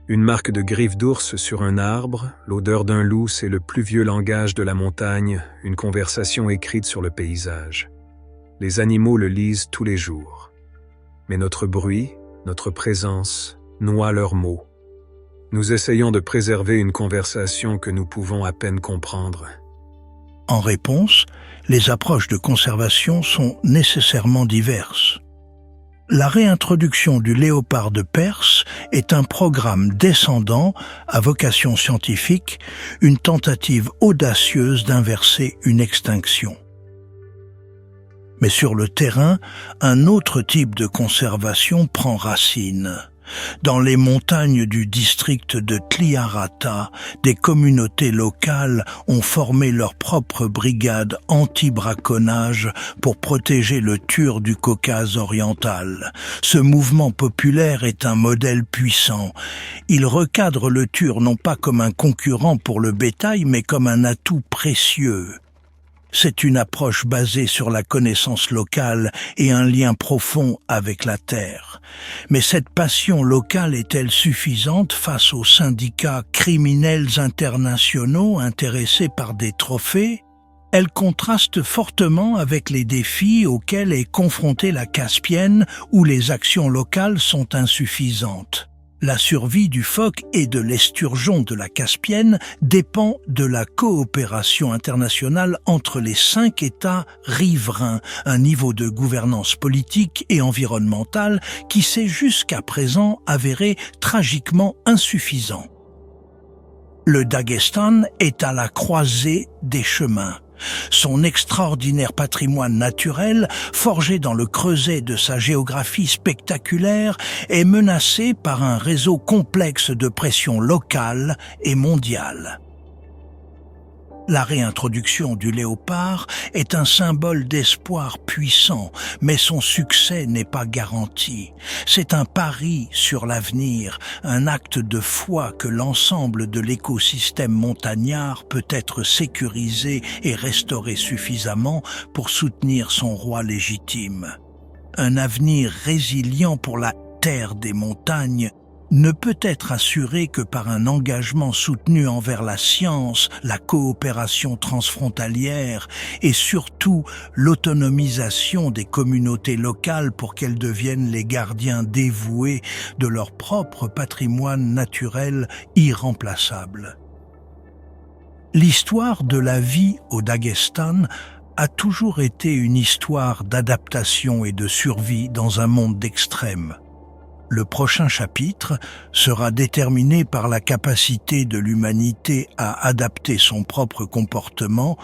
Une marque de griffe d'ours sur un arbre, l'odeur d'un loup, c'est le plus vieux langage de la montagne, une conversation écrite sur le paysage. Les animaux le lisent tous les jours. Mais notre bruit, notre présence, noie leurs mots. Nous essayons de préserver une conversation que nous pouvons à peine comprendre. En réponse, les approches de conservation sont nécessairement diverses. La réintroduction du léopard de Perse est un programme descendant à vocation scientifique, une tentative audacieuse d'inverser une extinction. Mais sur le terrain, un autre type de conservation prend racine. Dans les montagnes du district de Tliarata, des communautés locales ont formé leur propre brigade anti-braconnage pour protéger le tur du Caucase oriental. Ce mouvement populaire est un modèle puissant. Il recadre le tur non pas comme un concurrent pour le bétail, mais comme un atout précieux. C'est une approche basée sur la connaissance locale et un lien profond avec la terre. Mais cette passion locale est-elle suffisante face aux syndicats criminels internationaux intéressés par des trophées? Elle contraste fortement avec les défis auxquels est confrontée la Caspienne, où les actions locales sont insuffisantes. La survie du phoque et de l'esturgeon de la Caspienne dépend de la coopération internationale entre les 5 États riverains, un niveau de gouvernance politique et environnementale qui s'est jusqu'à présent avéré tragiquement insuffisant. Le Daghestan est à la croisée des chemins. Son extraordinaire patrimoine naturel, forgé dans le creuset de sa géographie spectaculaire, est menacé par un réseau complexe de pressions locales et mondiales. La réintroduction du léopard est un symbole d'espoir puissant, mais son succès n'est pas garanti. C'est un pari sur l'avenir, un acte de foi que l'ensemble de l'écosystème montagnard peut être sécurisé et restauré suffisamment pour soutenir son roi légitime. Un avenir résilient pour la terre des montagnes ne peut être assuré que par un engagement soutenu envers la science, la coopération transfrontalière et surtout l'autonomisation des communautés locales pour qu'elles deviennent les gardiens dévoués de leur propre patrimoine naturel irremplaçable. L'histoire de la vie au Daghestan a toujours été une histoire d'adaptation et de survie dans un monde d'extrêmes. Le prochain chapitre sera déterminé par la capacité de l'humanité à adapter son propre comportement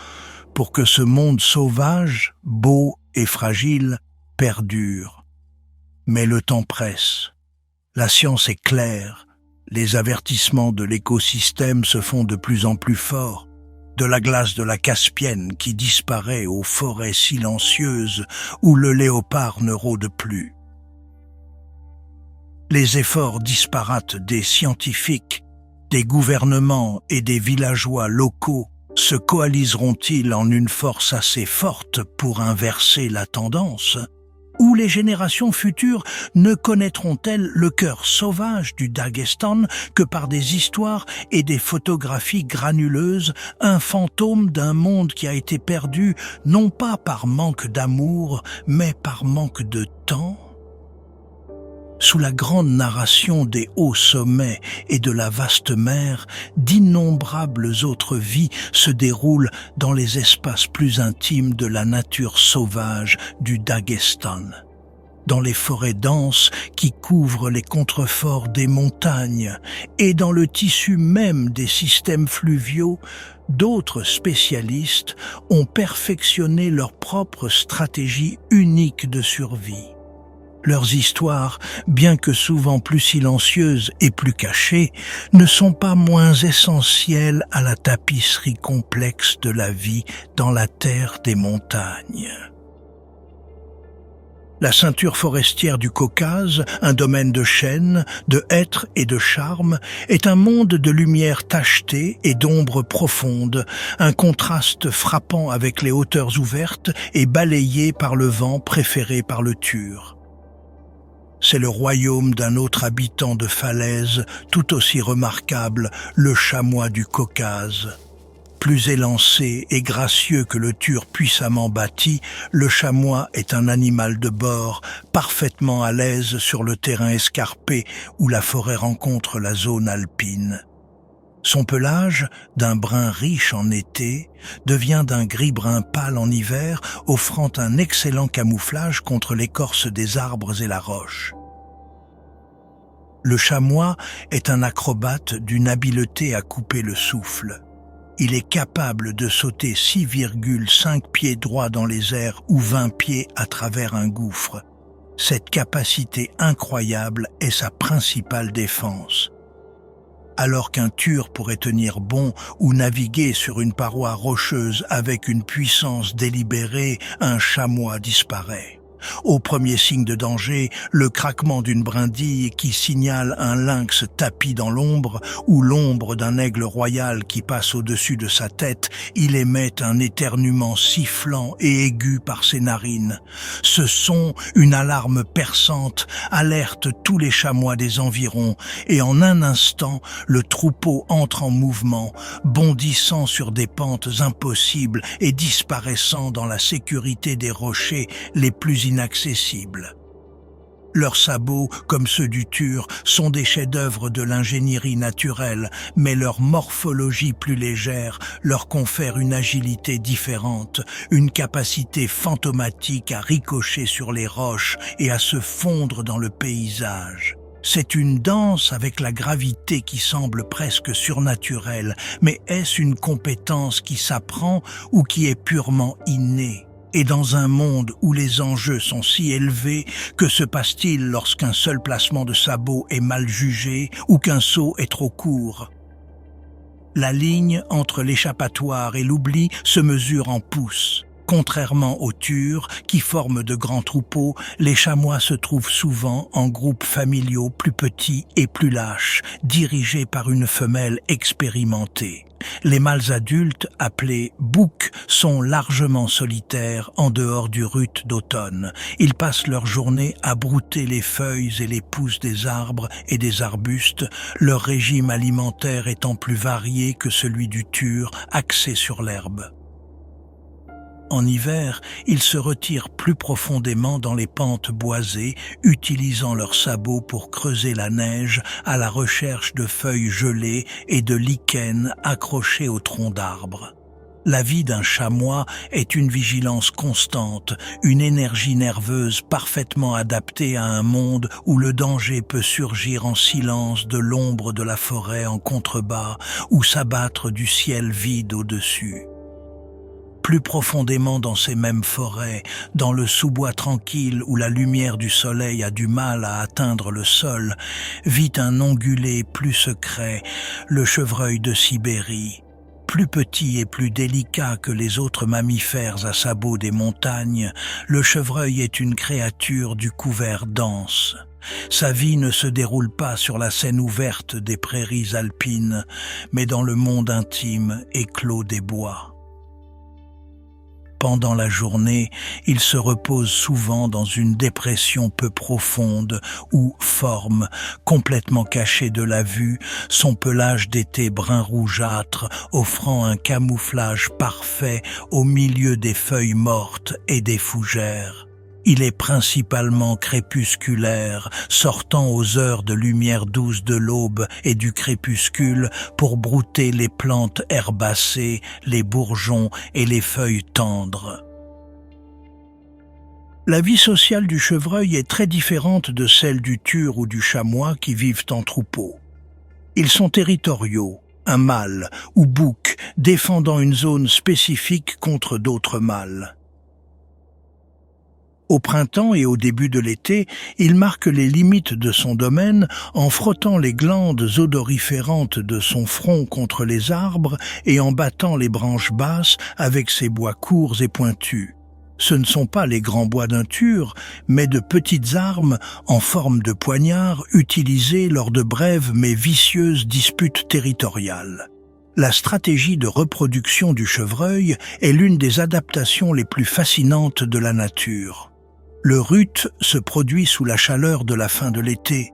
pour que ce monde sauvage, beau et fragile, perdure. Mais le temps presse. La science est claire. Les avertissements de l'écosystème se font de plus en plus forts. De la glace de la Caspienne qui disparaît aux forêts silencieuses où le léopard ne rôde plus. Les efforts disparates des scientifiques, des gouvernements et des villageois locaux se coaliseront-ils en une force assez forte pour inverser la tendance? Ou les générations futures ne connaîtront-elles le cœur sauvage du Daghestan que par des histoires et des photographies granuleuses, un fantôme d'un monde qui a été perdu non pas par manque d'amour, mais par manque de temps? Sous la grande narration des hauts sommets et de la vaste mer, d'innombrables autres vies se déroulent dans les espaces plus intimes de la nature sauvage du Daghestan. Dans les forêts denses qui couvrent les contreforts des montagnes et dans le tissu même des systèmes fluviaux, d'autres spécialistes ont perfectionné leur propre stratégie unique de survie. Leurs histoires, bien que souvent plus silencieuses et plus cachées, ne sont pas moins essentielles à la tapisserie complexe de la vie dans la terre des montagnes. La ceinture forestière du Caucase, un domaine de chênes, de hêtres et de charme, est un monde de lumière tachetée et d'ombre profonde, un contraste frappant avec les hauteurs ouvertes et balayées par le vent préféré par le Tur. C'est le royaume d'un autre habitant de falaise, tout aussi remarquable, le chamois du Caucase. Plus élancé et gracieux que le Tur puissamment bâti, le chamois est un animal de bord, parfaitement à l'aise sur le terrain escarpé où la forêt rencontre la zone alpine. Son pelage, d'un brun riche en été, devient d'un gris-brun pâle en hiver, offrant un excellent camouflage contre l'écorce des arbres et la roche. Le chamois est un acrobate d'une habileté à couper le souffle. Il est capable de sauter 6,5 pieds droits dans les airs ou 20 pieds à travers un gouffre. Cette capacité incroyable est sa principale défense. Alors qu'un Tur pourrait tenir bon ou naviguer sur une paroi rocheuse avec une puissance délibérée, un chamois disparaît. Au premier signe de danger, le craquement d'une brindille qui signale un lynx tapi dans l'ombre ou l'ombre d'un aigle royal qui passe au-dessus de sa tête, il émet un éternuement sifflant et aigu par ses narines. Ce son, une alarme perçante, alerte tous les chamois des environs et en un instant, le troupeau entre en mouvement, bondissant sur des pentes impossibles et disparaissant dans la sécurité des rochers les plus inaccessibles. Leurs sabots, comme ceux du Tur, sont des chefs-d'œuvre de l'ingénierie naturelle, mais leur morphologie plus légère leur confère une agilité différente, une capacité fantomatique à ricocher sur les roches et à se fondre dans le paysage. C'est une danse avec la gravité qui semble presque surnaturelle, mais est-ce une compétence qui s'apprend ou qui est purement innée ? Et dans un monde où les enjeux sont si élevés, que se passe-t-il lorsqu'un seul placement de sabot est mal jugé ou qu'un saut est trop court? La ligne entre l'échappatoire et l'oubli se mesure en pouces. Contrairement aux Turs, qui forment de grands troupeaux, les chamois se trouvent souvent en groupes familiaux plus petits et plus lâches, dirigés par une femelle expérimentée. Les mâles adultes, appelés boucs, sont largement solitaires en dehors du rut d'automne. Ils passent leur journée à brouter les feuilles et les pousses des arbres et des arbustes, leur régime alimentaire étant plus varié que celui du Tur, axé sur l'herbe. En hiver, ils se retirent plus profondément dans les pentes boisées, utilisant leurs sabots pour creuser la neige à la recherche de feuilles gelées et de lichens accrochés aux troncs d'arbres. La vie d'un chamois est une vigilance constante, une énergie nerveuse parfaitement adaptée à un monde où le danger peut surgir en silence de l'ombre de la forêt en contrebas ou s'abattre du ciel vide au-dessus. Plus profondément dans ces mêmes forêts, dans le sous-bois tranquille où la lumière du soleil a du mal à atteindre le sol, vit un ongulé plus secret, le chevreuil de Sibérie. Plus petit et plus délicat que les autres mammifères à sabots des montagnes, le chevreuil est une créature du couvert dense. Sa vie ne se déroule pas sur la scène ouverte des prairies alpines, mais dans le monde intime et clos des bois. pendant la journée, il se repose souvent dans une dépression peu profonde ou forme, complètement caché de la vue, son pelage d'été brun rougeâtre offrant un camouflage parfait au milieu des feuilles mortes et des fougères. Il est principalement crépusculaire, sortant aux heures de lumière douce de l'aube et du crépuscule pour brouter les plantes herbacées, les bourgeons et les feuilles tendres. La vie sociale du chevreuil est très différente de celle du thur ou du chamois qui vivent en troupeau. Ils sont territoriaux, un mâle ou bouc défendant une zone spécifique contre d'autres mâles. Au printemps et au début de l'été, il marque les limites de son domaine en frottant les glandes odoriférantes de son front contre les arbres et en battant les branches basses avec ses bois courts et pointus. Ce ne sont pas les grands bois d'un thur, mais de petites armes en forme de poignard utilisées lors de brèves mais vicieuses disputes territoriales. La stratégie de reproduction du chevreuil est l'une des adaptations les plus fascinantes de la nature. Le rut se produit sous la chaleur de la fin de l'été.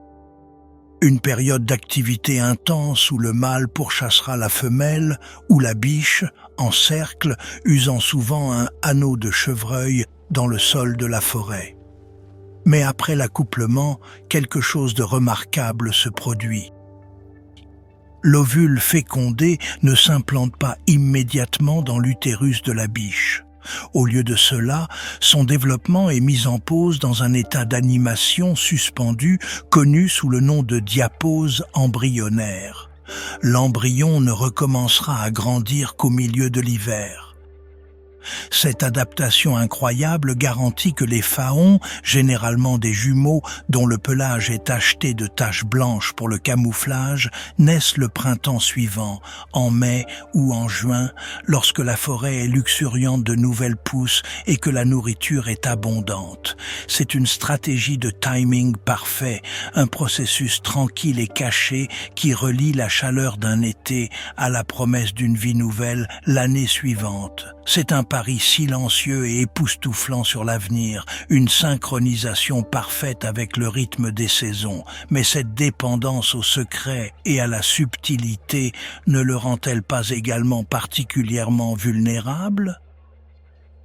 Une période d'activité intense où le mâle pourchassera la femelle ou la biche en cercle, usant souvent un anneau de chevreuil dans le sol de la forêt. Mais après l'accouplement, quelque chose de remarquable se produit. L'ovule fécondé ne s'implante pas immédiatement dans l'utérus de la biche. Au lieu de cela, son développement est mis en pause dans un état d'animation suspendu connu sous le nom de diapause embryonnaire. L'embryon ne recommencera à grandir qu'au milieu de l'hiver. Cette adaptation incroyable garantit que les faons, généralement des jumeaux dont le pelage est tacheté de taches blanches pour le camouflage, naissent le printemps suivant, en mai ou en juin, lorsque la forêt est luxuriante de nouvelles pousses et que la nourriture est abondante. C'est une stratégie de timing parfait, un processus tranquille et caché qui relie la chaleur d'un été à la promesse d'une vie nouvelle l'année suivante. C'est un pari silencieux et époustouflant sur l'avenir, une synchronisation parfaite avec le rythme des saisons. Mais cette dépendance au secret et à la subtilité ne le rend-elle pas également particulièrement vulnérable ?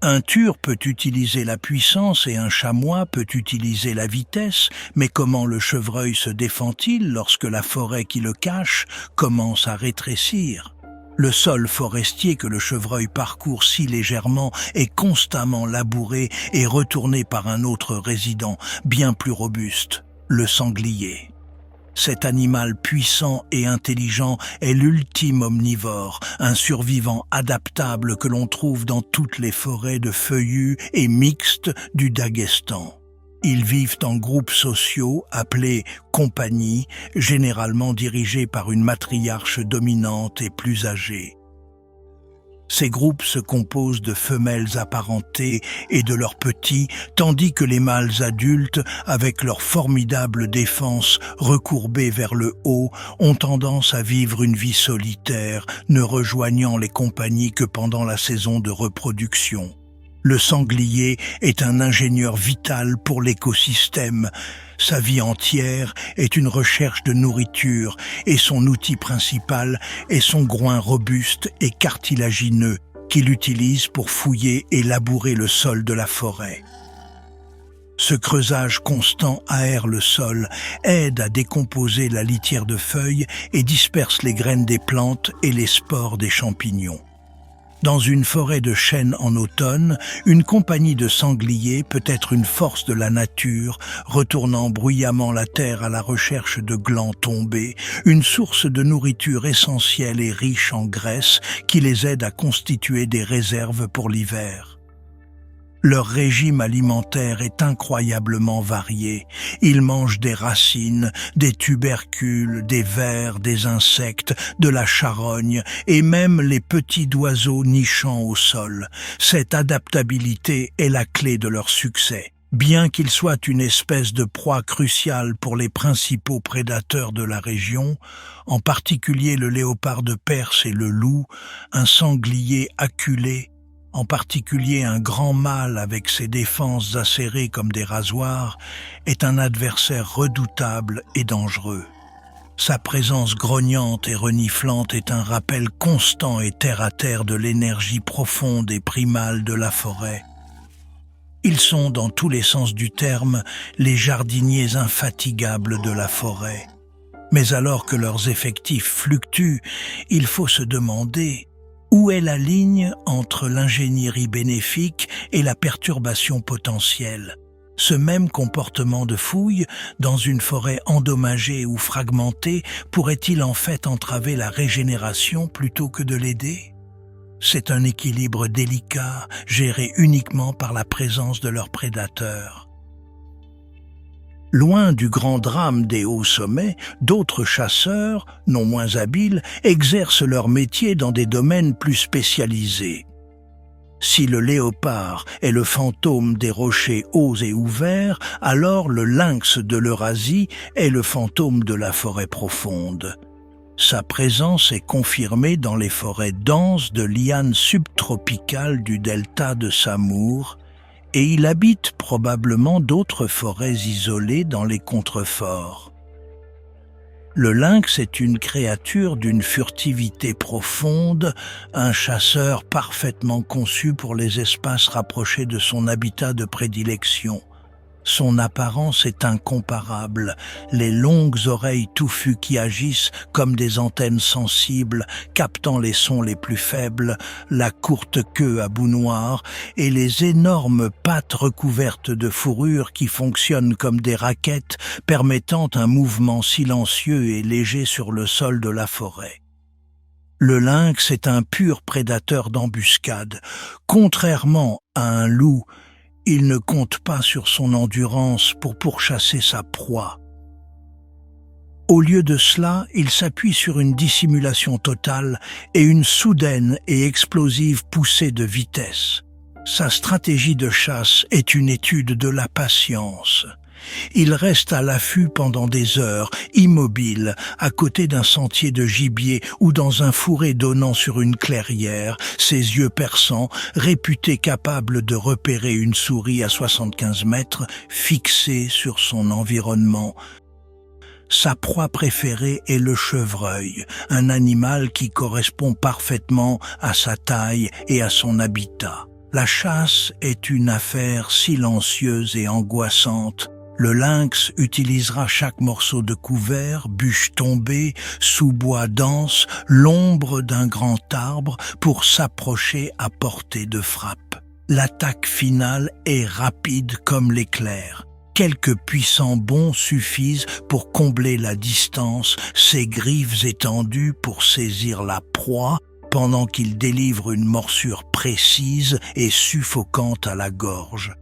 Un thur peut utiliser la puissance et un chamois peut utiliser la vitesse, mais comment le chevreuil se défend-il lorsque la forêt qui le cache commence à rétrécir ? Le sol forestier que le chevreuil parcourt si légèrement est constamment labouré et retourné par un autre résident, bien plus robuste, le sanglier. Cet animal puissant et intelligent est l'ultime omnivore, un survivant adaptable que l'on trouve dans toutes les forêts de feuillus et mixtes du Daghestan. Ils vivent en groupes sociaux appelés compagnies, généralement dirigés par une matriarche dominante et plus âgée. Ces groupes se composent de femelles apparentées et de leurs petits, tandis que les mâles adultes, avec leur formidable défense recourbée vers le haut, ont tendance à vivre une vie solitaire, ne rejoignant les compagnies que pendant la saison de reproduction. Le sanglier est un ingénieur vital pour l'écosystème. Sa vie entière est une recherche de nourriture et son outil principal est son groin robuste et cartilagineux qu'il utilise pour fouiller et labourer le sol de la forêt. Ce creusage constant aère le sol, aide à décomposer la litière de feuilles et disperse les graines des plantes et les spores des champignons. Dans une forêt de chênes en automne, une compagnie de sangliers peut être une force de la nature, retournant bruyamment la terre à la recherche de glands tombés, une source de nourriture essentielle et riche en graisse qui les aide à constituer des réserves pour l'hiver. Leur régime alimentaire est incroyablement varié. Ils mangent des racines, des tubercules, des vers, des insectes, de la charogne et même les petits oiseaux nichant au sol. Cette adaptabilité est la clé de leur succès. Bien qu'ils soient une espèce de proie cruciale pour les principaux prédateurs de la région, en particulier le léopard de Perse et le loup, un sanglier acculé en particulier un grand mâle avec ses défenses acérées comme des rasoirs, est un adversaire redoutable et dangereux. Sa présence grognante et reniflante est un rappel constant et terre-à-terre de l'énergie profonde et primale de la forêt. Ils sont, dans tous les sens du terme, les jardiniers infatigables de la forêt. Mais alors que leurs effectifs fluctuent, il faut se demander où est la ligne entre l'ingénierie bénéfique et la perturbation potentielle. Ce même comportement de fouille, dans une forêt endommagée ou fragmentée, pourrait-il en fait entraver la régénération plutôt que de l'aider ? C'est un équilibre délicat, géré uniquement par la présence de leurs prédateurs. Loin du grand drame des hauts sommets, d'autres chasseurs, non moins habiles, exercent leur métier dans des domaines plus spécialisés. Si le léopard est le fantôme des rochers hauts et ouverts, alors le lynx de l'Eurasie est le fantôme de la forêt profonde. Sa présence est confirmée dans les forêts denses de lianes subtropicales du delta de Samour, et il habite probablement d'autres forêts isolées dans les contreforts. Le lynx est une créature d'une furtivité profonde, un chasseur parfaitement conçu pour les espaces rapprochés de son habitat de prédilection. Son apparence est incomparable, les longues oreilles touffues qui agissent comme des antennes sensibles, captant les sons les plus faibles, la courte queue à bout noir et les énormes pattes recouvertes de fourrure qui fonctionnent comme des raquettes, permettant un mouvement silencieux et léger sur le sol de la forêt. Le lynx est un pur prédateur d'embuscade. Contrairement à un loup, il ne compte pas sur son endurance pour pourchasser sa proie. Au lieu de cela, il s'appuie sur une dissimulation totale et une soudaine et explosive poussée de vitesse. Sa stratégie de chasse est une étude de la patience. Il reste à l'affût pendant des heures, immobile, à côté d'un sentier de gibier ou dans un fourré donnant sur une clairière, ses yeux perçants, réputé capable de repérer une souris à 75 mètres, fixée sur son environnement. Sa proie préférée est le chevreuil, un animal qui correspond parfaitement à sa taille et à son habitat. La chasse est une affaire silencieuse et angoissante. Le lynx utilisera chaque morceau de couvert, bûche tombée, sous-bois dense, l'ombre d'un grand arbre pour s'approcher à portée de frappe. L'attaque finale est rapide comme l'éclair. Quelques puissants bonds suffisent pour combler la distance, ses griffes étendues pour saisir la proie, pendant qu'il délivre une morsure précise et suffocante à la gorge.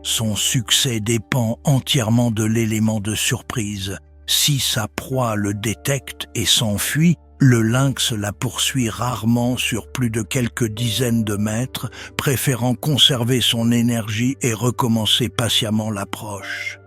Son succès dépend entièrement de l'élément de surprise. Si sa proie le détecte et s'enfuit, le lynx la poursuit rarement sur plus de quelques dizaines de mètres, préférant conserver son énergie et recommencer patiemment l'approche.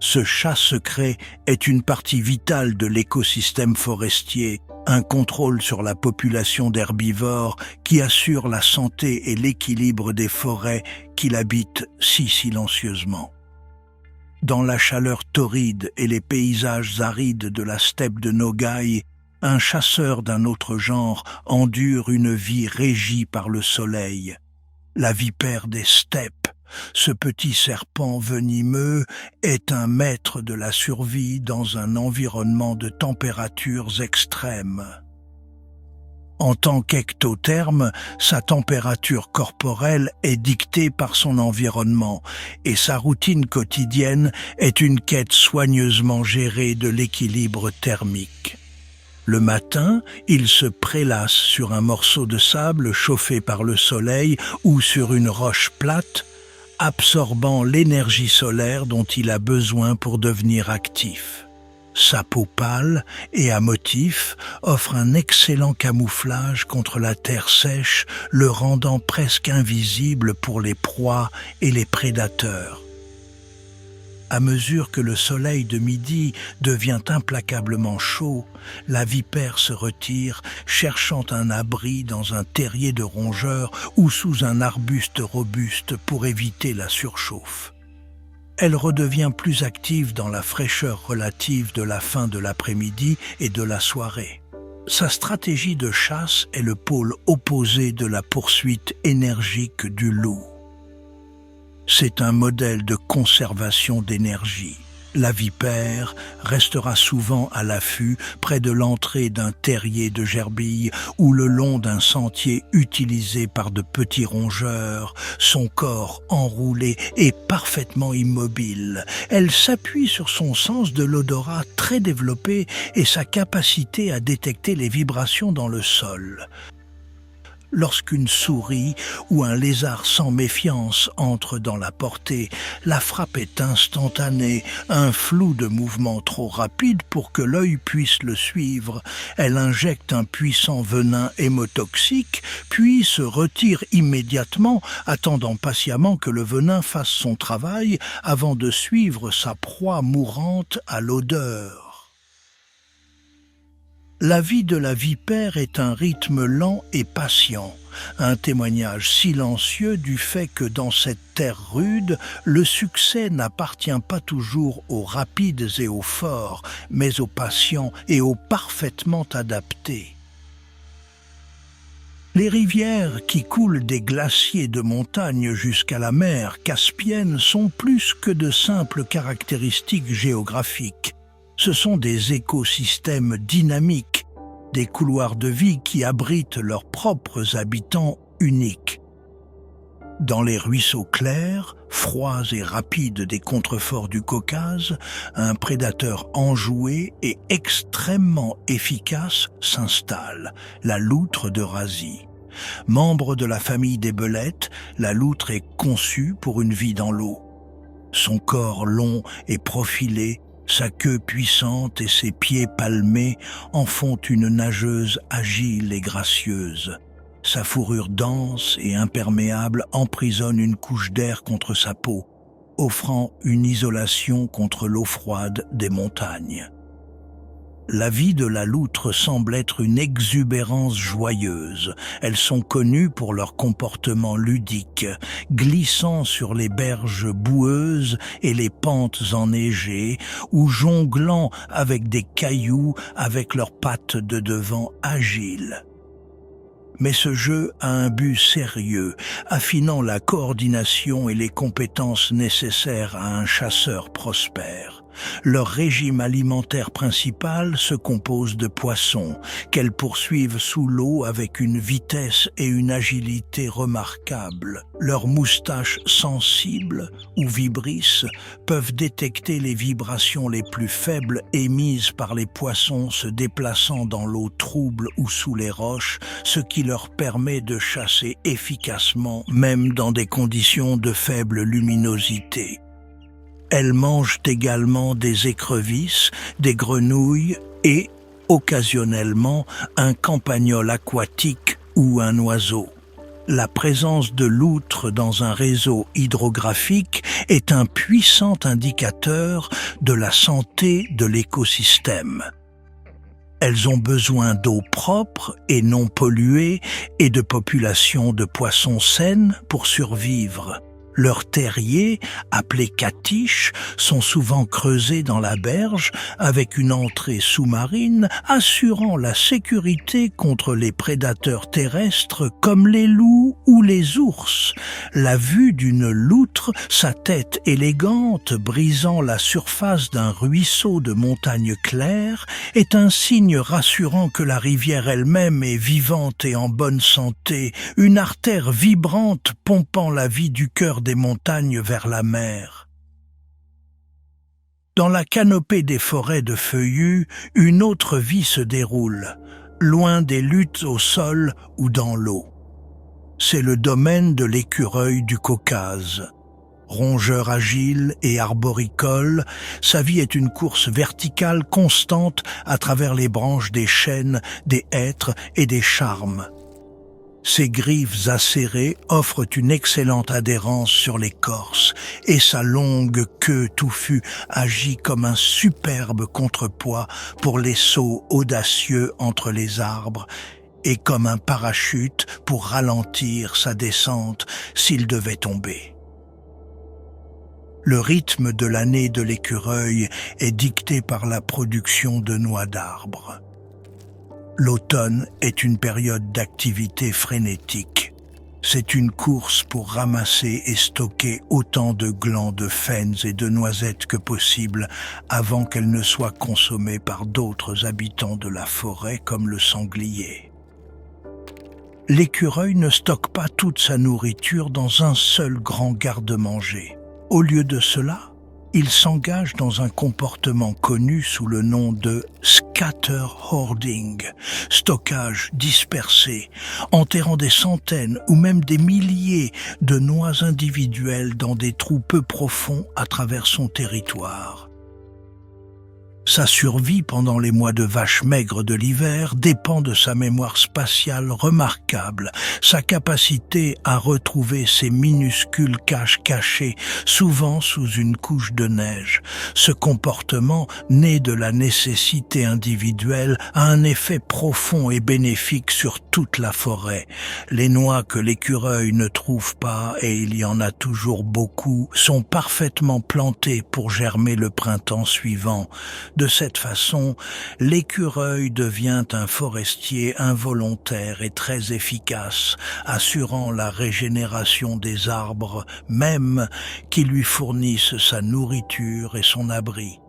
Ce chat secret est une partie vitale de l'écosystème forestier, un contrôle sur la population d'herbivores qui assure la santé et l'équilibre des forêts qu'il habite si silencieusement. Dans la chaleur torride et les paysages arides de la steppe de Nogaï, un chasseur d'un autre genre endure une vie régie par le soleil. La vipère des steppes, ce petit serpent venimeux, est un maître de la survie dans un environnement de températures extrêmes. En tant qu'ectotherme, sa température corporelle est dictée par son environnement et sa routine quotidienne est une quête soigneusement gérée de l'équilibre thermique. Le matin, il se prélasse sur un morceau de sable chauffé par le soleil ou sur une roche plate, absorbant l'énergie solaire dont il a besoin pour devenir actif. Sa peau pâle et à motifs offre un excellent camouflage contre la terre sèche, le rendant presque invisible pour les proies et les prédateurs. À mesure que le soleil de midi devient implacablement chaud, la vipère se retire, cherchant un abri dans un terrier de rongeurs ou sous un arbuste robuste pour éviter la surchauffe. Elle redevient plus active dans la fraîcheur relative de la fin de l'après-midi et de la soirée. Sa stratégie de chasse est le pôle opposé de la poursuite énergique du loup. C'est un modèle de conservation d'énergie. La vipère restera souvent à l'affût près de l'entrée d'un terrier de gerbille ou le long d'un sentier utilisé par de petits rongeurs, son corps enroulé et parfaitement immobile. Elle s'appuie sur son sens de l'odorat très développé et sa capacité à détecter les vibrations dans le sol. Lorsqu'une souris ou un lézard sans méfiance entre dans la portée, la frappe est instantanée, un flou de mouvement trop rapide pour que l'œil puisse le suivre. Elle injecte un puissant venin hémotoxique, puis se retire immédiatement, attendant patiemment que le venin fasse son travail avant de suivre sa proie mourante à l'odeur. La vie de la vipère est un rythme lent et patient, un témoignage silencieux du fait que dans cette terre rude, le succès n'appartient pas toujours aux rapides et aux forts, mais aux patients et aux parfaitement adaptés. Les rivières qui coulent des glaciers de montagne jusqu'à la mer Caspienne sont plus que de simples caractéristiques géographiques. Ce sont des écosystèmes dynamiques, des couloirs de vie qui abritent leurs propres habitants uniques. Dans les ruisseaux clairs, froids et rapides des contreforts du Caucase, un prédateur enjoué et extrêmement efficace s'installe, la loutre d'Eurasie. Membre de la famille des belettes, la loutre est conçue pour une vie dans l'eau. Son corps long et profilé, sa queue puissante et ses pieds palmés en font une nageuse agile et gracieuse. Sa fourrure dense et imperméable emprisonne une couche d'air contre sa peau, offrant une isolation contre l'eau froide des montagnes. La vie de la loutre semble être une exubérance joyeuse. Elles sont connues pour leur comportement ludique, glissant sur les berges boueuses et les pentes enneigées, ou jonglant avec des cailloux avec leurs pattes de devant agiles. Mais ce jeu a un but sérieux, affinant la coordination et les compétences nécessaires à un chasseur prospère. Leur régime alimentaire principal se compose de poissons, qu'elles poursuivent sous l'eau avec une vitesse et une agilité remarquables. Leurs moustaches sensibles ou vibrisses peuvent détecter les vibrations les plus faibles émises par les poissons se déplaçant dans l'eau trouble ou sous les roches, ce qui leur permet de chasser efficacement, même dans des conditions de faible luminosité. Elles mangent également des écrevisses, des grenouilles et, occasionnellement, un campagnol aquatique ou un oiseau. La présence de loutres dans un réseau hydrographique est un puissant indicateur de la santé de l'écosystème. Elles ont besoin d'eau propre et non polluée et de populations de poissons saines pour survivre. Leurs terriers, appelés catiches, sont souvent creusés dans la berge avec une entrée sous-marine assurant la sécurité contre les prédateurs terrestres comme les loups ou les ours. La vue d'une loutre, sa tête élégante brisant la surface d'un ruisseau de montagne claire, est un signe rassurant que la rivière elle-même est vivante et en bonne santé, une artère vibrante pompant la vie du cœur des montagnes vers la mer. Dans la canopée des forêts de feuillus, une autre vie se déroule, loin des luttes au sol ou dans l'eau. C'est le domaine de l'écureuil du Caucase. Rongeur agile et arboricole, sa vie est une course verticale constante à travers les branches des chênes, des hêtres et des charmes. Ses griffes acérées offrent une excellente adhérence sur l'écorce et sa longue queue touffue agit comme un superbe contrepoids pour les sauts audacieux entre les arbres et comme un parachute pour ralentir sa descente s'il devait tomber. Le rythme de l'année de l'écureuil est dicté par la production de noix d'arbres. L'automne est une période d'activité frénétique. C'est une course pour ramasser et stocker autant de glands de faines et de noisettes que possible avant qu'elles ne soient consommées par d'autres habitants de la forêt comme le sanglier. L'écureuil ne stocke pas toute sa nourriture dans un seul grand garde-manger. Au lieu de cela, il s'engage dans un comportement connu sous le nom de scatter hoarding, stockage dispersé, enterrant des centaines ou même des milliers de noix individuelles dans des trous peu profonds à travers son territoire. Sa survie pendant les mois de vache maigre de l'hiver dépend de sa mémoire spatiale remarquable, sa capacité à retrouver ses minuscules caches cachées, souvent sous une couche de neige. Ce comportement, né de la nécessité individuelle, a un effet profond et bénéfique sur toute la forêt. Les noix que l'écureuil ne trouve pas, et il y en a toujours beaucoup, sont parfaitement plantées pour germer le printemps suivant. De cette façon, l'écureuil devient un forestier involontaire et très efficace, assurant la régénération des arbres, même qui lui fournissent sa nourriture et son abri.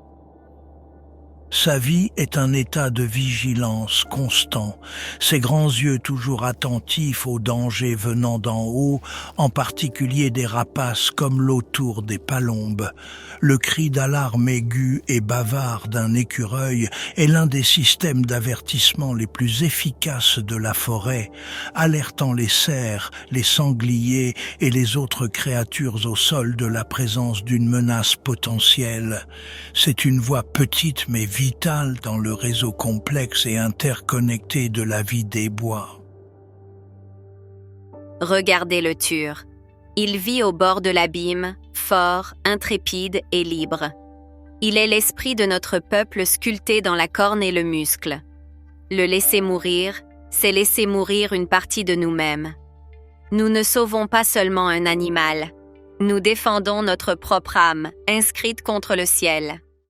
Sa vie est un état de vigilance constant, ses grands yeux toujours attentifs aux dangers venant d'en haut, en particulier des rapaces comme l'autour des palombes. Le cri d'alarme aigu et bavard d'un écureuil est l'un des systèmes d'avertissement les plus efficaces de la forêt, alertant les cerfs, les sangliers et les autres créatures au sol de la présence d'une menace potentielle. C'est une voix petite mais vitale dans le réseau complexe et interconnecté de la vie des bois. Regardez le Tur. Il vit au bord de l'abîme, fort, intrépide et libre. Il est l'esprit de notre peuple sculpté dans la corne et le muscle. Le laisser mourir, c'est laisser mourir une partie de nous-mêmes. Nous ne sauvons pas seulement un animal. Nous défendons notre propre âme, inscrite contre le ciel.